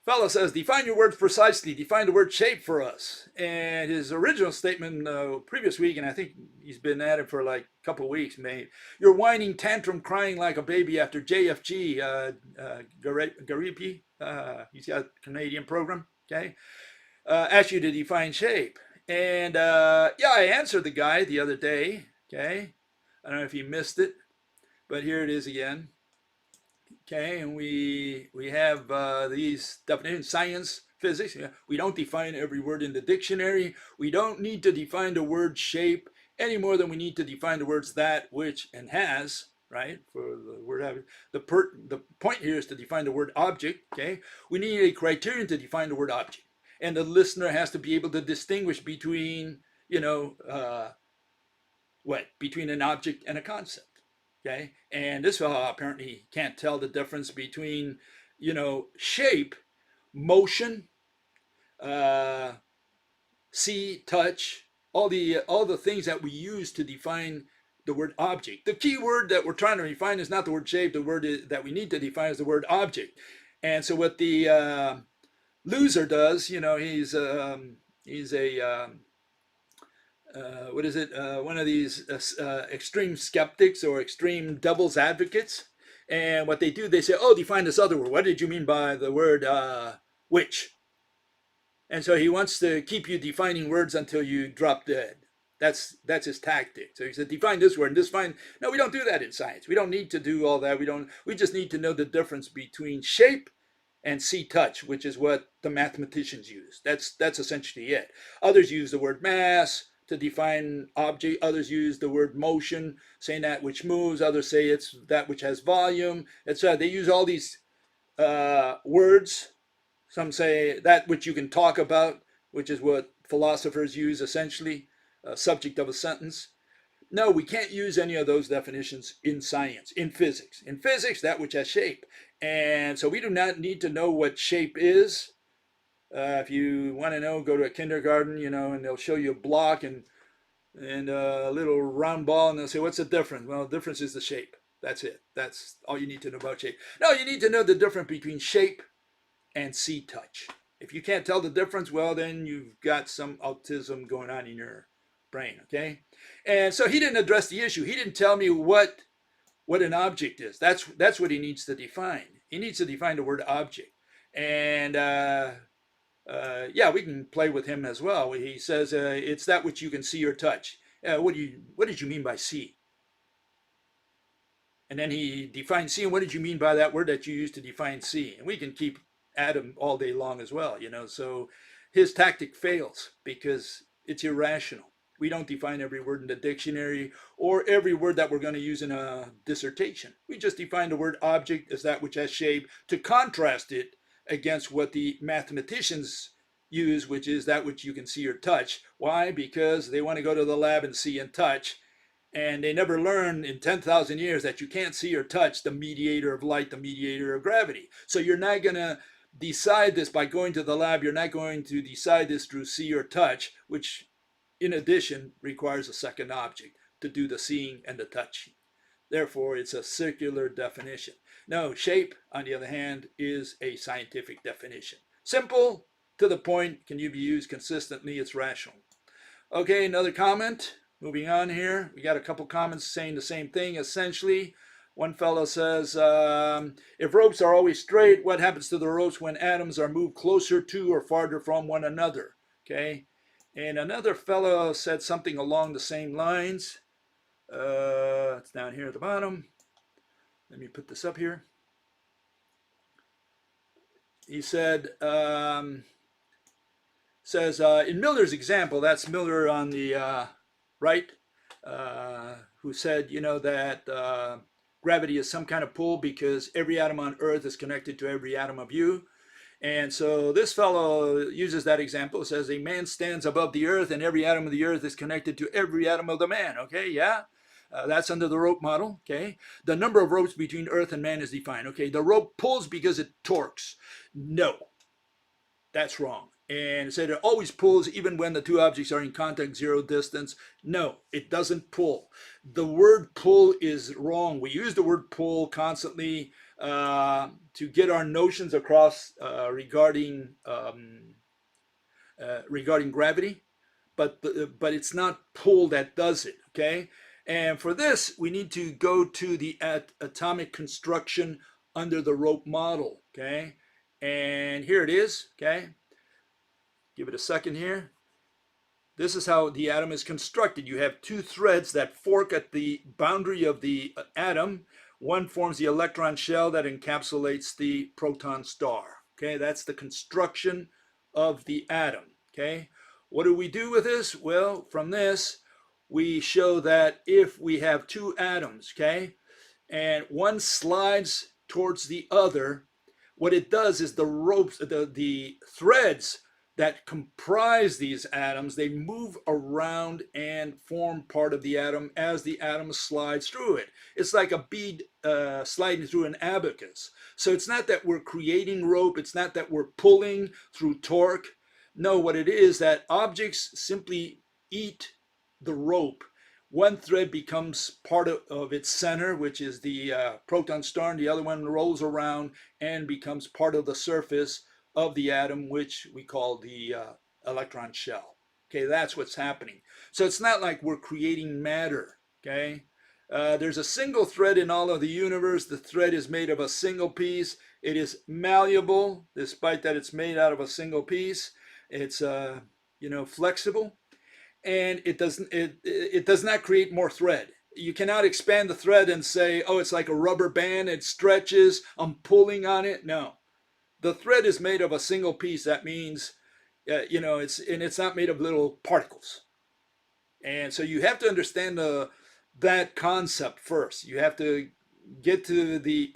Fellow says, define your words precisely. Define the word shape for us. And his original statement previous week, and I think he's been at it for like a couple of weeks, made you're whining tantrum, crying like a baby after JFG Garipi. He's got a Canadian program. Okay, asked you to define shape. And yeah, I answered the guy the other day. Okay, I don't know if you missed it, but here it is again. Okay, and we have these definitions: science, physics. We don't define every word in the dictionary. We don't need to define the word shape any more than we need to define the words that, which, and has. Right? For the word the point here is to define the word object. Okay, we need a criterion to define the word object. And the listener has to be able to distinguish between, between an object and a concept. Okay, and this fellow apparently can't tell the difference between, shape, motion, see, touch, all the things that we use to define the word object. The key word that we're trying to define is not the word shape. The word that we need to define is the word object. And so what the loser does, he's a one of these extreme skeptics or extreme devil's advocates. And what they do, they say, oh, define this other word. What did you mean by the word which? And so he wants to keep you defining words until you drop dead. That's his tactic. So he said, define this word and this fine. No, we don't do that in science. We don't need to do all that. We just need to know the difference between shape and see touch, which is what the mathematicians use. That's essentially it. Others use the word mass to define object. Others use the word motion, saying that which moves. Others say it's that which has volume, etc. They use all these words. Some say that which you can talk about, which is what philosophers use essentially, subject of a sentence. No, we can't use any of those definitions in science, in physics. In physics, that which has shape. And so we do not need to know what shape is. If you want to know, go to a kindergarten, and they'll show you a block and a little round ball, and they'll say, what's the difference? Well, the difference is the shape. That's it. That's all you need to know about shape. No, you need to know the difference between shape and see touch. If you can't tell the difference, well, then you've got some autism going on in your brain, okay? And so he didn't address the issue. He didn't tell me what an object is. That's what he needs to define. He needs to define the word object. And yeah, we can play with him as well. He says it's that which you can see or touch. What did you mean by see? And then he defines see. And what did you mean by that word that you used to define see? And we can keep at him all day long as well, So his tactic fails because it's irrational. We don't define every word in the dictionary or every word that we're going to use in a dissertation. We just define the word object as that which has shape to contrast it against what the mathematicians use, which is that which you can see or touch. Why? Because they want to go to the lab and see and touch. And they never learn in 10,000 years that you can't see or touch the mediator of light, the mediator of gravity. So you're not going to decide this by going to the lab. You're not going to decide this through see or touch, which in addition requires a second object to do the seeing and the touching. Therefore, it's a circular definition. No, shape, on the other hand, is a scientific definition. Simple, to the point, can you be used consistently, it's rational. Okay, another comment. Moving on here, we got a couple comments saying the same thing, essentially. One fellow says, if ropes are always straight, what happens to the ropes when atoms are moved closer to or farther from one another? Okay, and another fellow said something along the same lines. It's down here at the bottom. Let me put this up here. He said, in Miller's example, that's Miller on the right, who said, that gravity is some kind of pull because every atom on Earth is connected to every atom of you. And so this fellow uses that example, says a man stands above the Earth and every atom of the Earth is connected to every atom of the man. Okay, yeah. That's under the rope model, okay? The number of ropes between Earth and man is defined, okay? The rope pulls because it torques. No, that's wrong. And it said it always pulls even when the two objects are in contact zero distance. No, it doesn't pull. The word pull is wrong. We use the word pull constantly to get our notions across regarding gravity, but it's not pull that does it, okay? And for this, we need to go to the atomic construction under the rope model, okay? And here it is, okay? Give it a second here. This is how the atom is constructed. You have two threads that fork at the boundary of the atom. One forms the electron shell that encapsulates the proton star. Okay, that's the construction of the atom. Okay, what do we do with this? Well, from this, we show that if we have two atoms, okay, and one slides towards the other, what it does is the ropes, the threads that comprise these atoms, they move around and form part of the atom as the atom slides through it. It's like a bead sliding through an abacus. So it's not that we're creating rope, it's not that we're pulling through torque. No, what it is that objects simply eat the rope. One thread becomes part of its center, which is the proton star, and the other one rolls around and becomes part of the surface of the atom, which we call the electron shell. Okay, that's what's happening. So it's not like we're creating matter, okay? There's a single thread in all of the universe. The thread is made of a single piece. It is malleable, despite that it's made out of a single piece. It's, flexible, and it does not create more thread. You cannot expand the thread and say, oh, it's like a rubber band, it stretches, I'm pulling on it. No. The thread is made of a single piece. That means, it's not made of little particles. And so you have to understand that concept first. You have to get to the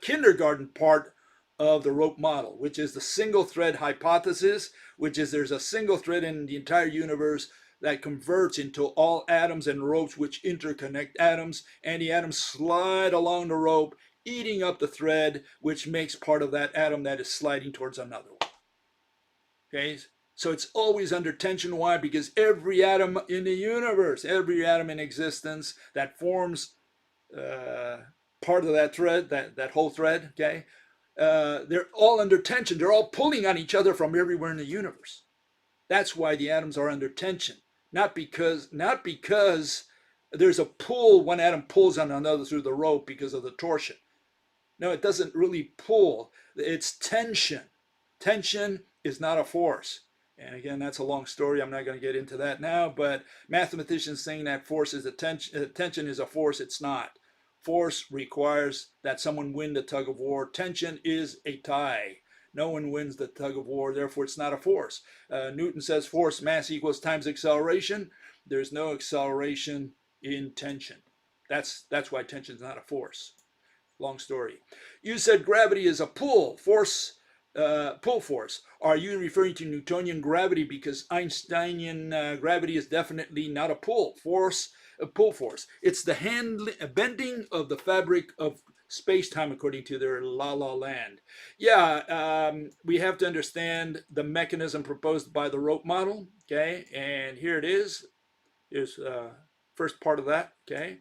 kindergarten part of the rope model, which is the single thread hypothesis, which is there's a single thread in the entire universe that converts into all atoms and ropes which interconnect atoms, and the atoms slide along the rope, eating up the thread, which makes part of that atom that is sliding towards another one. Okay, so it's always under tension. Why? Because every atom in the universe, every atom in existence that forms part of that thread, that whole thread, okay, they're all under tension. They're all pulling on each other from everywhere in the universe. That's why the atoms are under tension. Not because there's a pull, one atom pulls on another through the rope because of the torsion. No, it doesn't really pull. It's tension. Tension is not a force. And again, that's a long story. I'm not going to get into that now, but mathematicians saying that force is tension is a force. It's not. Force requires that someone win the tug of war. Tension is a tie. No one wins the tug of war, therefore it's not a force. Newton says force mass equals times acceleration. There's no acceleration in tension. That's why tension is not a force. Long story. You said gravity is a pull force. Pull force. Are you referring to Newtonian gravity? Because Einsteinian gravity is definitely not a pull force. A pull force. It's the bending of the fabric of space-time, according to their La La Land. Yeah, we have to understand the mechanism proposed by the rope model. Okay, and here it is. Here's first part of that. Okay.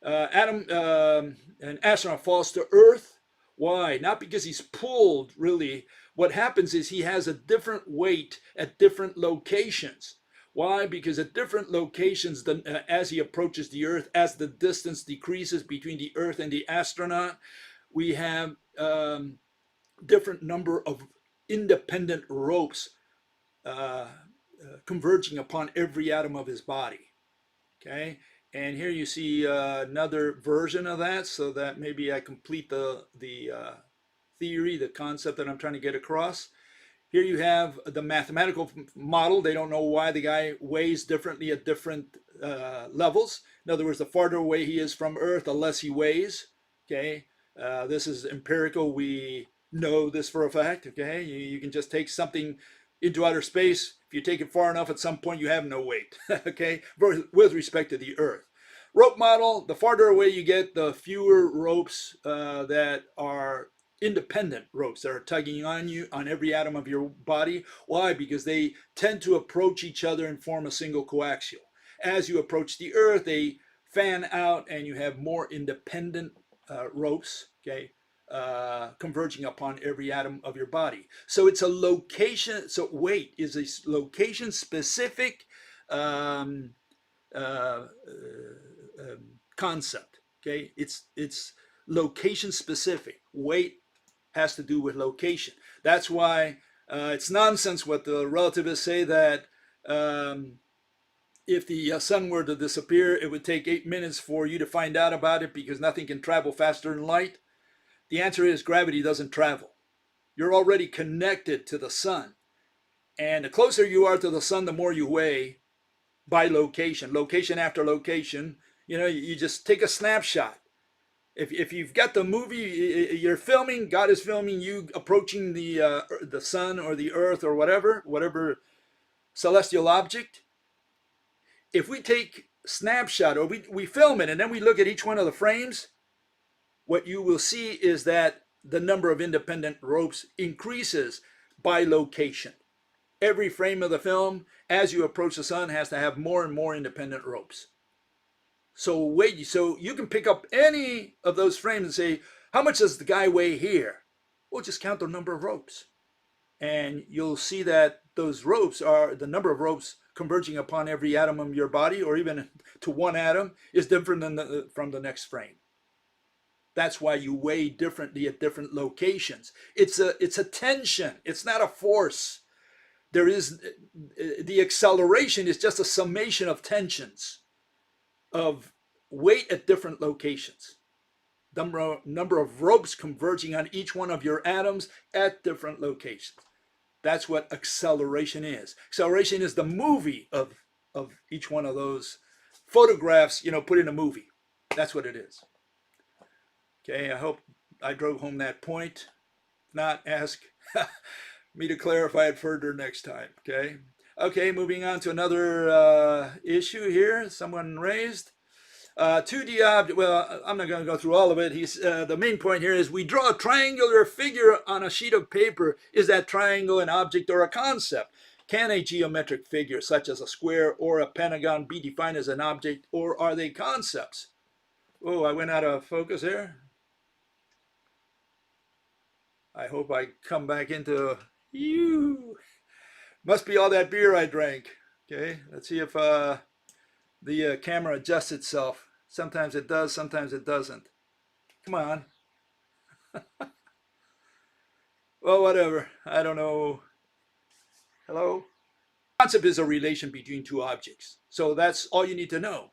An astronaut falls to Earth. Why? Not because he's pulled, really. What happens is he has a different weight at different locations. Why? Because at different locations, as he approaches the Earth, as the distance decreases between the Earth and the astronaut, we have different number of independent ropes converging upon every atom of his body. Okay, and here you see another version of that, so that maybe I complete the theory, the concept that I'm trying to get across. Here you have the mathematical model. They don't know why the guy weighs differently at different levels. In other words, the farther away he is from Earth, the less he weighs. Okay, this is empirical. We know this for a fact. Okay, you can just take something into outer space. If you take it far enough, at some point you have no weight. Okay, with respect to the Earth. Rope model, the farther away you get, the fewer ropes that are independent ropes that are tugging on you, on every atom of your body. Why? Because they tend to approach each other and form a single coaxial. As you approach the Earth, they fan out and you have more independent ropes, okay, converging upon every atom of your body. So it's a location, so weight is a location specific concept. Okay, it's location specific. Weight has to do with location. That's why it's nonsense what the relativists say that if the sun were to disappear, it would take 8 minutes for you to find out about it because nothing can travel faster than light. The answer is gravity doesn't travel. You're already connected to the sun. And the closer you are to the sun, the more you weigh by location, location after location. You know, you just take a snapshot. If you've got the movie, you're filming, God is filming you approaching the sun or the earth or whatever celestial object. If we take snapshot or we film it and then we look at each one of the frames, what you will see is that the number of independent ropes increases by location. Every frame of the film, as you approach the sun, has to have more and more independent ropes. So you can pick up any of those frames and say, how much does the guy weigh here? Well, just count the number of ropes. And you'll see that those ropes are, the number of ropes converging upon every atom of your body, or even to one atom, is different than from the next frame. That's why you weigh differently at different locations. It's a tension. It's not a force. There is, the acceleration is just a summation of tensions, of weight at different locations. Number of ropes converging on each one of your atoms at different locations. That's what acceleration is. Acceleration is the movie of each one of those photographs, put in a movie. That's what it is. Okay, I hope I drove home that point. If not, ask me to clarify it further next time. Okay, moving on to another issue here. Someone raised 2D object. Well, I'm not going to go through all of it. The main point here is we draw a triangular figure on a sheet of paper. Is that triangle an object or a concept? Can a geometric figure such as a square or a pentagon be defined as an object, or are they concepts? Oh, I went out of focus here. I hope I come back into you. Must be all that beer I drank. Okay, let's see if the camera adjusts itself. Sometimes it does, sometimes it doesn't. Come on. Well, whatever. I don't know. Hello? Concept is a relation between two objects. So that's all you need to know.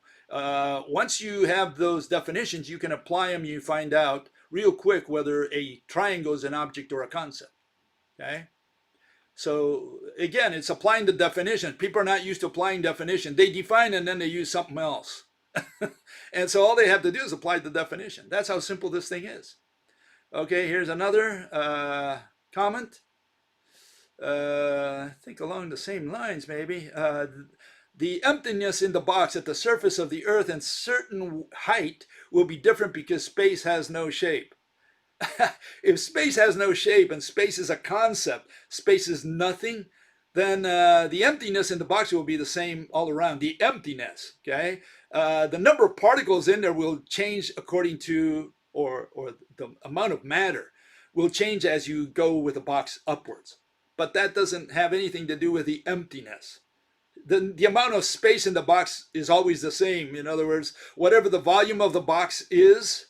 Once you have those definitions, you can apply them. You find out real quick whether a triangle is an object or a concept. Okay. So again, it's applying the definition. People are not used to applying definition. They define and then they use something else. And so all they have to do is apply the definition. That's how simple this thing is. Okay, here's another comment. I think along the same lines, maybe. The emptiness in the box at the surface of the earth and certain height will be different because space has no shape. If space has no shape and space is a concept, space is nothing, then the emptiness in the box will be the same all around. The emptiness, okay? The number of particles in there will change according to, or the amount of matter will change as you go with the box upwards. But that doesn't have anything to do with the emptiness. The amount of space in the box is always the same. In other words, whatever the volume of the box is,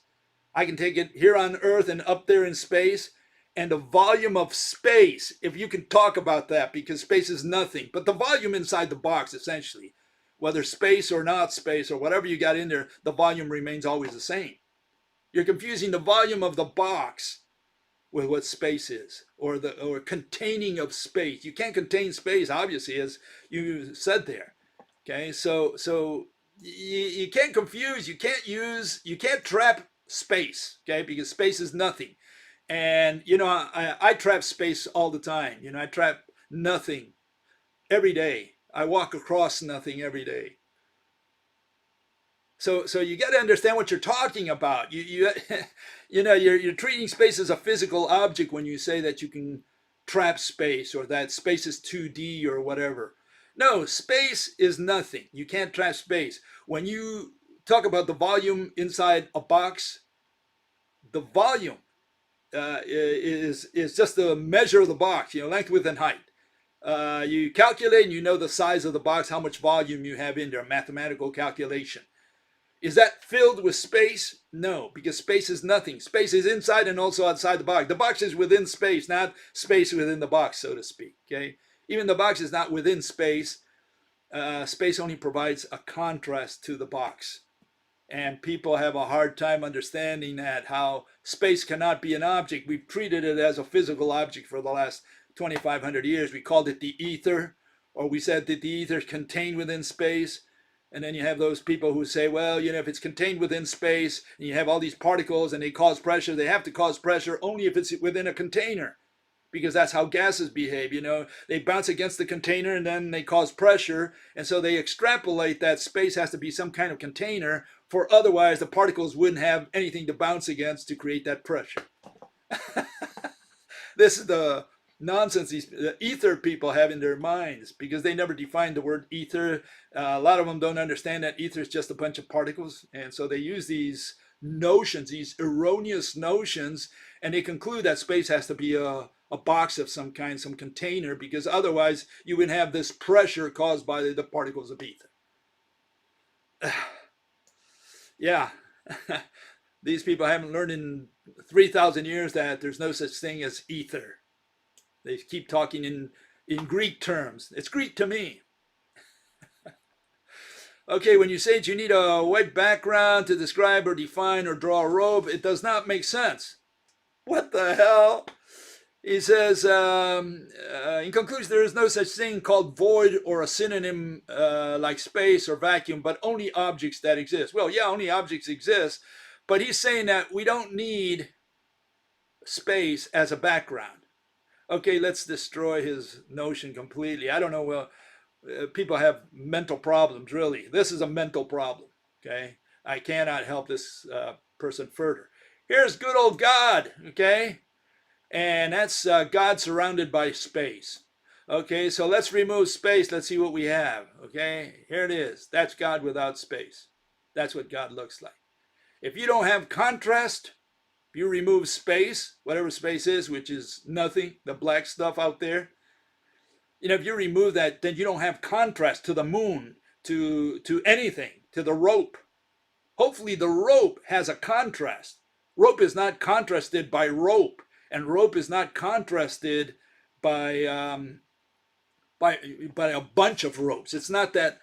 I can take it here on Earth and up there in space, and the volume of space, if you can talk about that, because space is nothing, but the volume inside the box, essentially, whether space or not space or whatever you got in there, the volume remains always the same. You're confusing the volume of the box with what space is, or containing of space. You can't contain space, obviously, as you said there. Okay, so you can't confuse, you can't trap space, okay, because space is nothing. And you know, I trap space all the time. You know, I trap nothing every day. I walk across nothing every day. So you got to understand what you're talking about. You you know, you're treating space as a physical object when you say that you can trap space or that space is 2D or whatever. No, space is nothing. You can't trap space. When you talk about the volume inside a box, the volume is just the measure of the box, you know, length, width, and height. You calculate and you know the size of the box, how much volume you have in there, mathematical calculation. Is that filled with space? No, because space is nothing. Space is inside and also outside the box. The box is within space, not space within the box, so to speak. Okay, even the box is not within space. Space only provides a contrast to the box. And people have a hard time understanding that, how space cannot be an object. We've treated it as a physical object for the last 2,500 years. We called it the ether, or we said that the ether is contained within space. And then you have those people who say, well, you know, if it's contained within space and you have all these particles and they cause pressure, they have to cause pressure only if it's within a container, because that's how gases behave. You know, they bounce against the container and then they cause pressure. And so they extrapolate that space has to be some kind of container, for otherwise the particles wouldn't have anything to bounce against to create that pressure. This is the nonsense these ether people have in their minds, because they never defined the word ether. A lot of them don't understand that ether is just a bunch of particles, and so they use these notions, these erroneous notions, and they conclude that space has to be a box of some kind, some container, because otherwise you would have this pressure caused by the particles of ether. Yeah. These people haven't learned in 3,000 years that there's no such thing as ether. They keep talking in Greek terms. It's Greek to me. Okay, when you say that you need a white background to describe or define or draw a robe, it does not make sense. What the hell? He says, in conclusion, there is no such thing called void or a synonym like space or vacuum, but only objects that exist. Well, yeah, only objects exist, but he's saying that we don't need space as a background. Okay, let's destroy his notion completely. I don't know, well, people have mental problems, really. This is a mental problem, okay? I cannot help this person further. Here's good old God, okay? And that's God surrounded by space. Okay, so let's remove space. Let's see what we have, okay? Here it is. That's God without space. That's what God looks like. If you don't have contrast, if you remove space, whatever space is, which is nothing, the black stuff out there, you know, if you remove that, then you don't have contrast to the moon, to anything, to the rope. Hopefully the rope has a contrast. Rope is not contrasted by rope, and rope is not contrasted by a bunch of ropes. It's not that.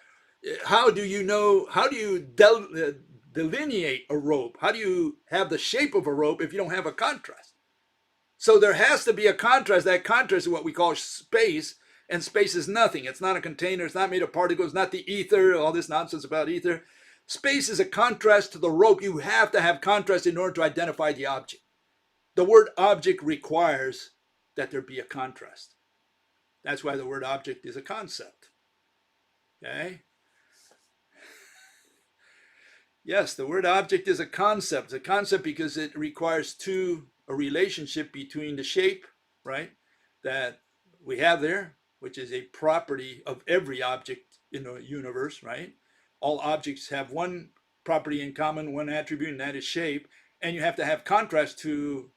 How do you know? How do you delineate a rope? How do you have the shape of a rope if you don't have a contrast? So there has to be a contrast. That contrast is what we call space, and space is nothing. It's not a container. It's not made of particles. It's not the ether, all this nonsense about ether. Space is a contrast to the rope. You have to have contrast in order to identify the object. The word object requires that there be a contrast. That's why the word object is a concept. Okay? Yes, the word object is a concept. It's a concept because it requires a relationship between the shape, right, that we have there, which is a property of every object in the universe, right? All objects have one property in common, one attribute, and that is shape. And you have to have contrast to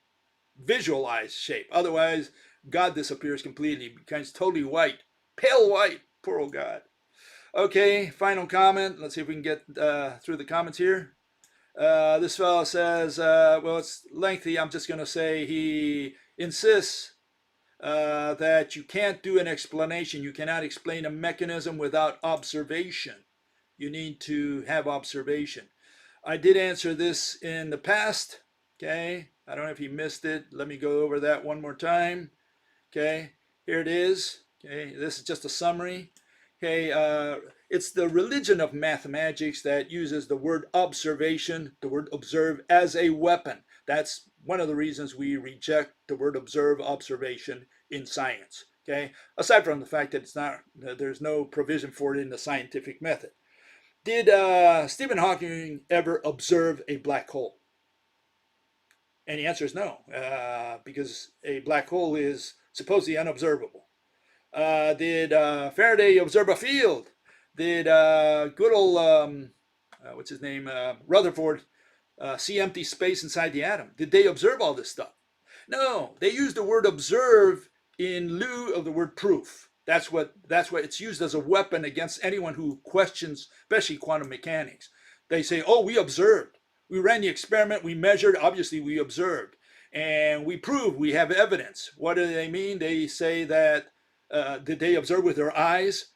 visualize shape. Otherwise, God disappears completely, becomes totally white, pale white. Poor old God. Okay, final comment. Let's see if we can get through the comments here. This fellow says, well, it's lengthy. I'm just going to say he insists that you can't do an explanation. You cannot explain a mechanism without observation. You need to have observation. I did answer this in the past. Okay, I don't know if you missed it. Let me go over that one more time. Okay, here it is. Okay, this is just a summary. Okay, it's the religion of mathematics that uses the word observation, the word observe, as a weapon. That's one of the reasons we reject the word observe, observation in science. Okay, aside from the fact that there's no provision for it in the scientific method. Did Stephen Hawking ever observe a black hole? And the answer is no, because a black hole is supposedly unobservable. Did Faraday observe a field? Did good old, what's his name, Rutherford, see empty space inside the atom? Did they observe all this stuff? No, they used the word observe in lieu of the word proof. That's what it's used as a weapon against anyone who questions, especially quantum mechanics. They say, oh, we observed. We ran the experiment, we measured, obviously we observed. And we proved, we have evidence. What do they mean? They say that, did they observe with their eyes?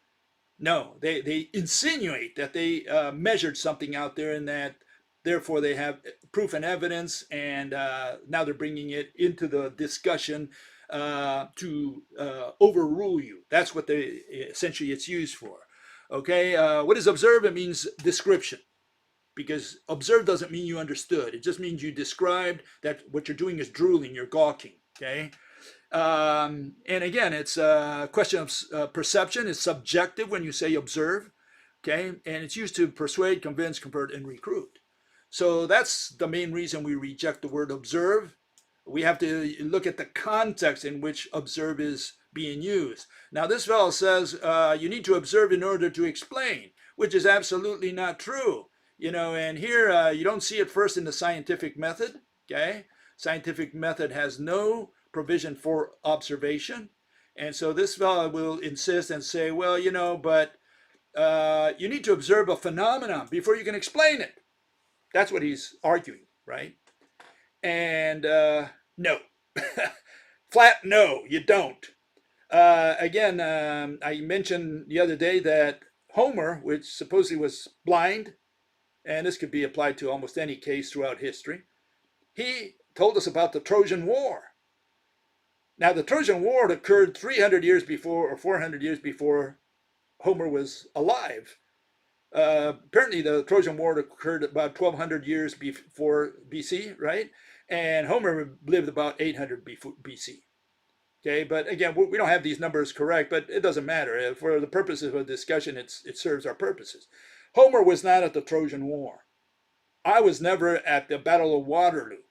No, they insinuate that they measured something out there and that therefore they have proof and evidence, and now they're bringing it into the discussion to overrule you. That's what essentially it's used for. Okay, what is observe? It means description. Because observe doesn't mean you understood. It just means you described that what you're doing is drooling, you're gawking, okay? And again, it's a question of perception. It's subjective when you say observe, okay? And it's used to persuade, convince, convert, and recruit. So that's the main reason we reject the word observe. We have to look at the context in which observe is being used. Now, this fellow says you need to observe in order to explain, which is absolutely not true. You know, and here you don't see it first in the scientific method, okay? Scientific method has no provision for observation. And so this fellow will insist and say, well, you know, but you need to observe a phenomenon before you can explain it. That's what he's arguing, right? And no. Flat no, you don't. Again, I mentioned the other day that Homer, which supposedly was blind, and this could be applied to almost any case throughout history, he told us about the Trojan War. Now, the Trojan War occurred 300 years before or 400 years before Homer was alive. Apparently, the Trojan War occurred about 1200 years before BC, right? And Homer lived about 800 BC. Okay, but again, we don't have these numbers correct, but it doesn't matter. For the purposes of a discussion, it serves our purposes. Homer was not at the Trojan War. I was never at the Battle of Waterloo.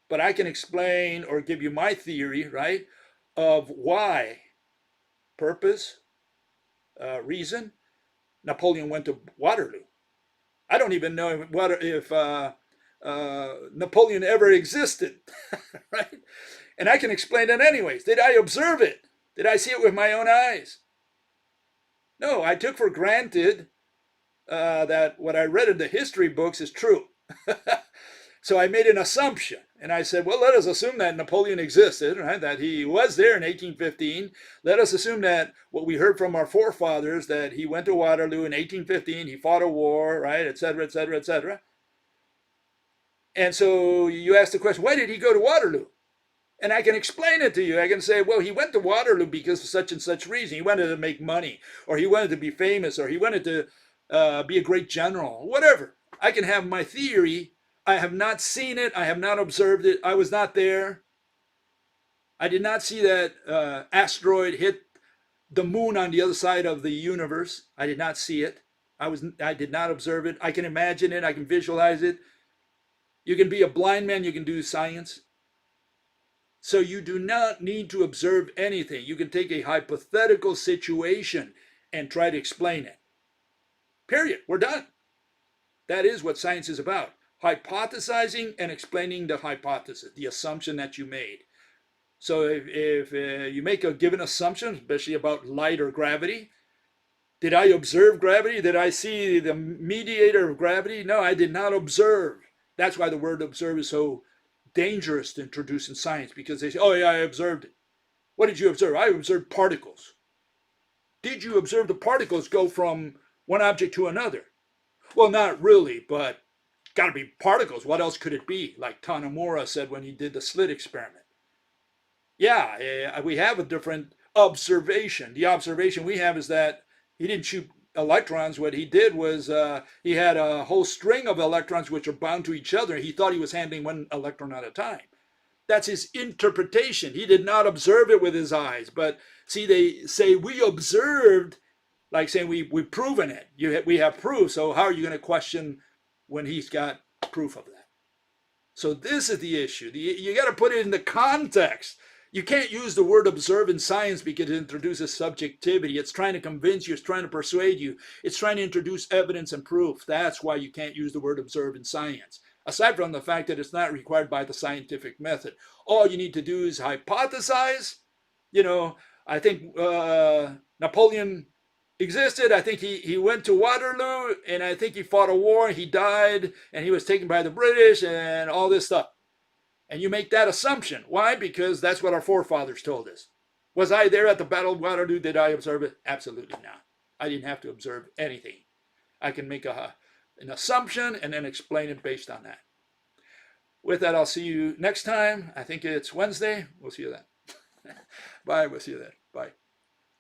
But I can explain or give you my theory, right, of why, purpose, reason, Napoleon went to Waterloo. I don't even know if Napoleon ever existed, right? And I can explain it anyways. Did I observe it? Did I see it with my own eyes? No, I took for granted that what I read in the history books is true. So I made an assumption, and I said, well, let us assume that Napoleon existed, right? That he was there in 1815. Let us assume that what we heard from our forefathers, that he went to Waterloo in 1815, he fought a war, right, et cetera, et cetera, et cetera. And so you ask the question, why did he go to Waterloo? And I can explain it to you. I can say, well, he went to Waterloo because of such and such reason. He wanted to make money, or he wanted to be famous, or he wanted to be a great general, whatever. I can have my theory. I have not seen it. I have not observed it. I was not there. I did not see that asteroid hit the moon on the other side of the universe. I did not see it. I did not observe it. I can imagine it. I can visualize it. You can be a blind man. You can do science. So you do not need to observe anything. You can take a hypothetical situation and try to explain it. Period. We're done. That is what science is about. Hypothesizing and explaining the hypothesis, the assumption that you made. So if you make a given assumption, especially about light or gravity, did I observe gravity? Did I see the mediator of gravity? No, I did not observe. That's why the word observe is so dangerous to introduce in science, because they say, oh yeah, I observed it. What did you observe? I observed particles. Did you observe the particles go from one object to another? Well, not really, but got to be particles. What else could it be? Like Tanimura said when he did the slit experiment. Yeah, we have a different observation. The observation we have is that he didn't shoot electrons. What he did was he had a whole string of electrons which are bound to each other. He thought he was handling one electron at a time. That's his interpretation. He did not observe it with his eyes. But see, they say we observed, like saying we've proven it. We have proof. So how are you going to question when he's got proof of that? So this is the issue. You got to put it in the context. You can't use the word observe in science because it introduces subjectivity. It's trying to convince you. It's trying to persuade you. It's trying to introduce evidence and proof. That's why you can't use the word observe in science. Aside from the fact that it's not required by the scientific method. All you need to do is hypothesize. You know, I think Napoleon existed. I think he went to Waterloo, and I think he fought a war. He died, and he was taken by the British, and all this stuff. And you make that assumption. Why? Because that's what our forefathers told us. Was I there at the Battle of Waterloo? Did I observe it? Absolutely not. I didn't have to observe anything. I can make an assumption and then explain it based on that. With that, I'll see you next time. I think it's Wednesday. We'll see you then. Bye. We'll see you then. Bye.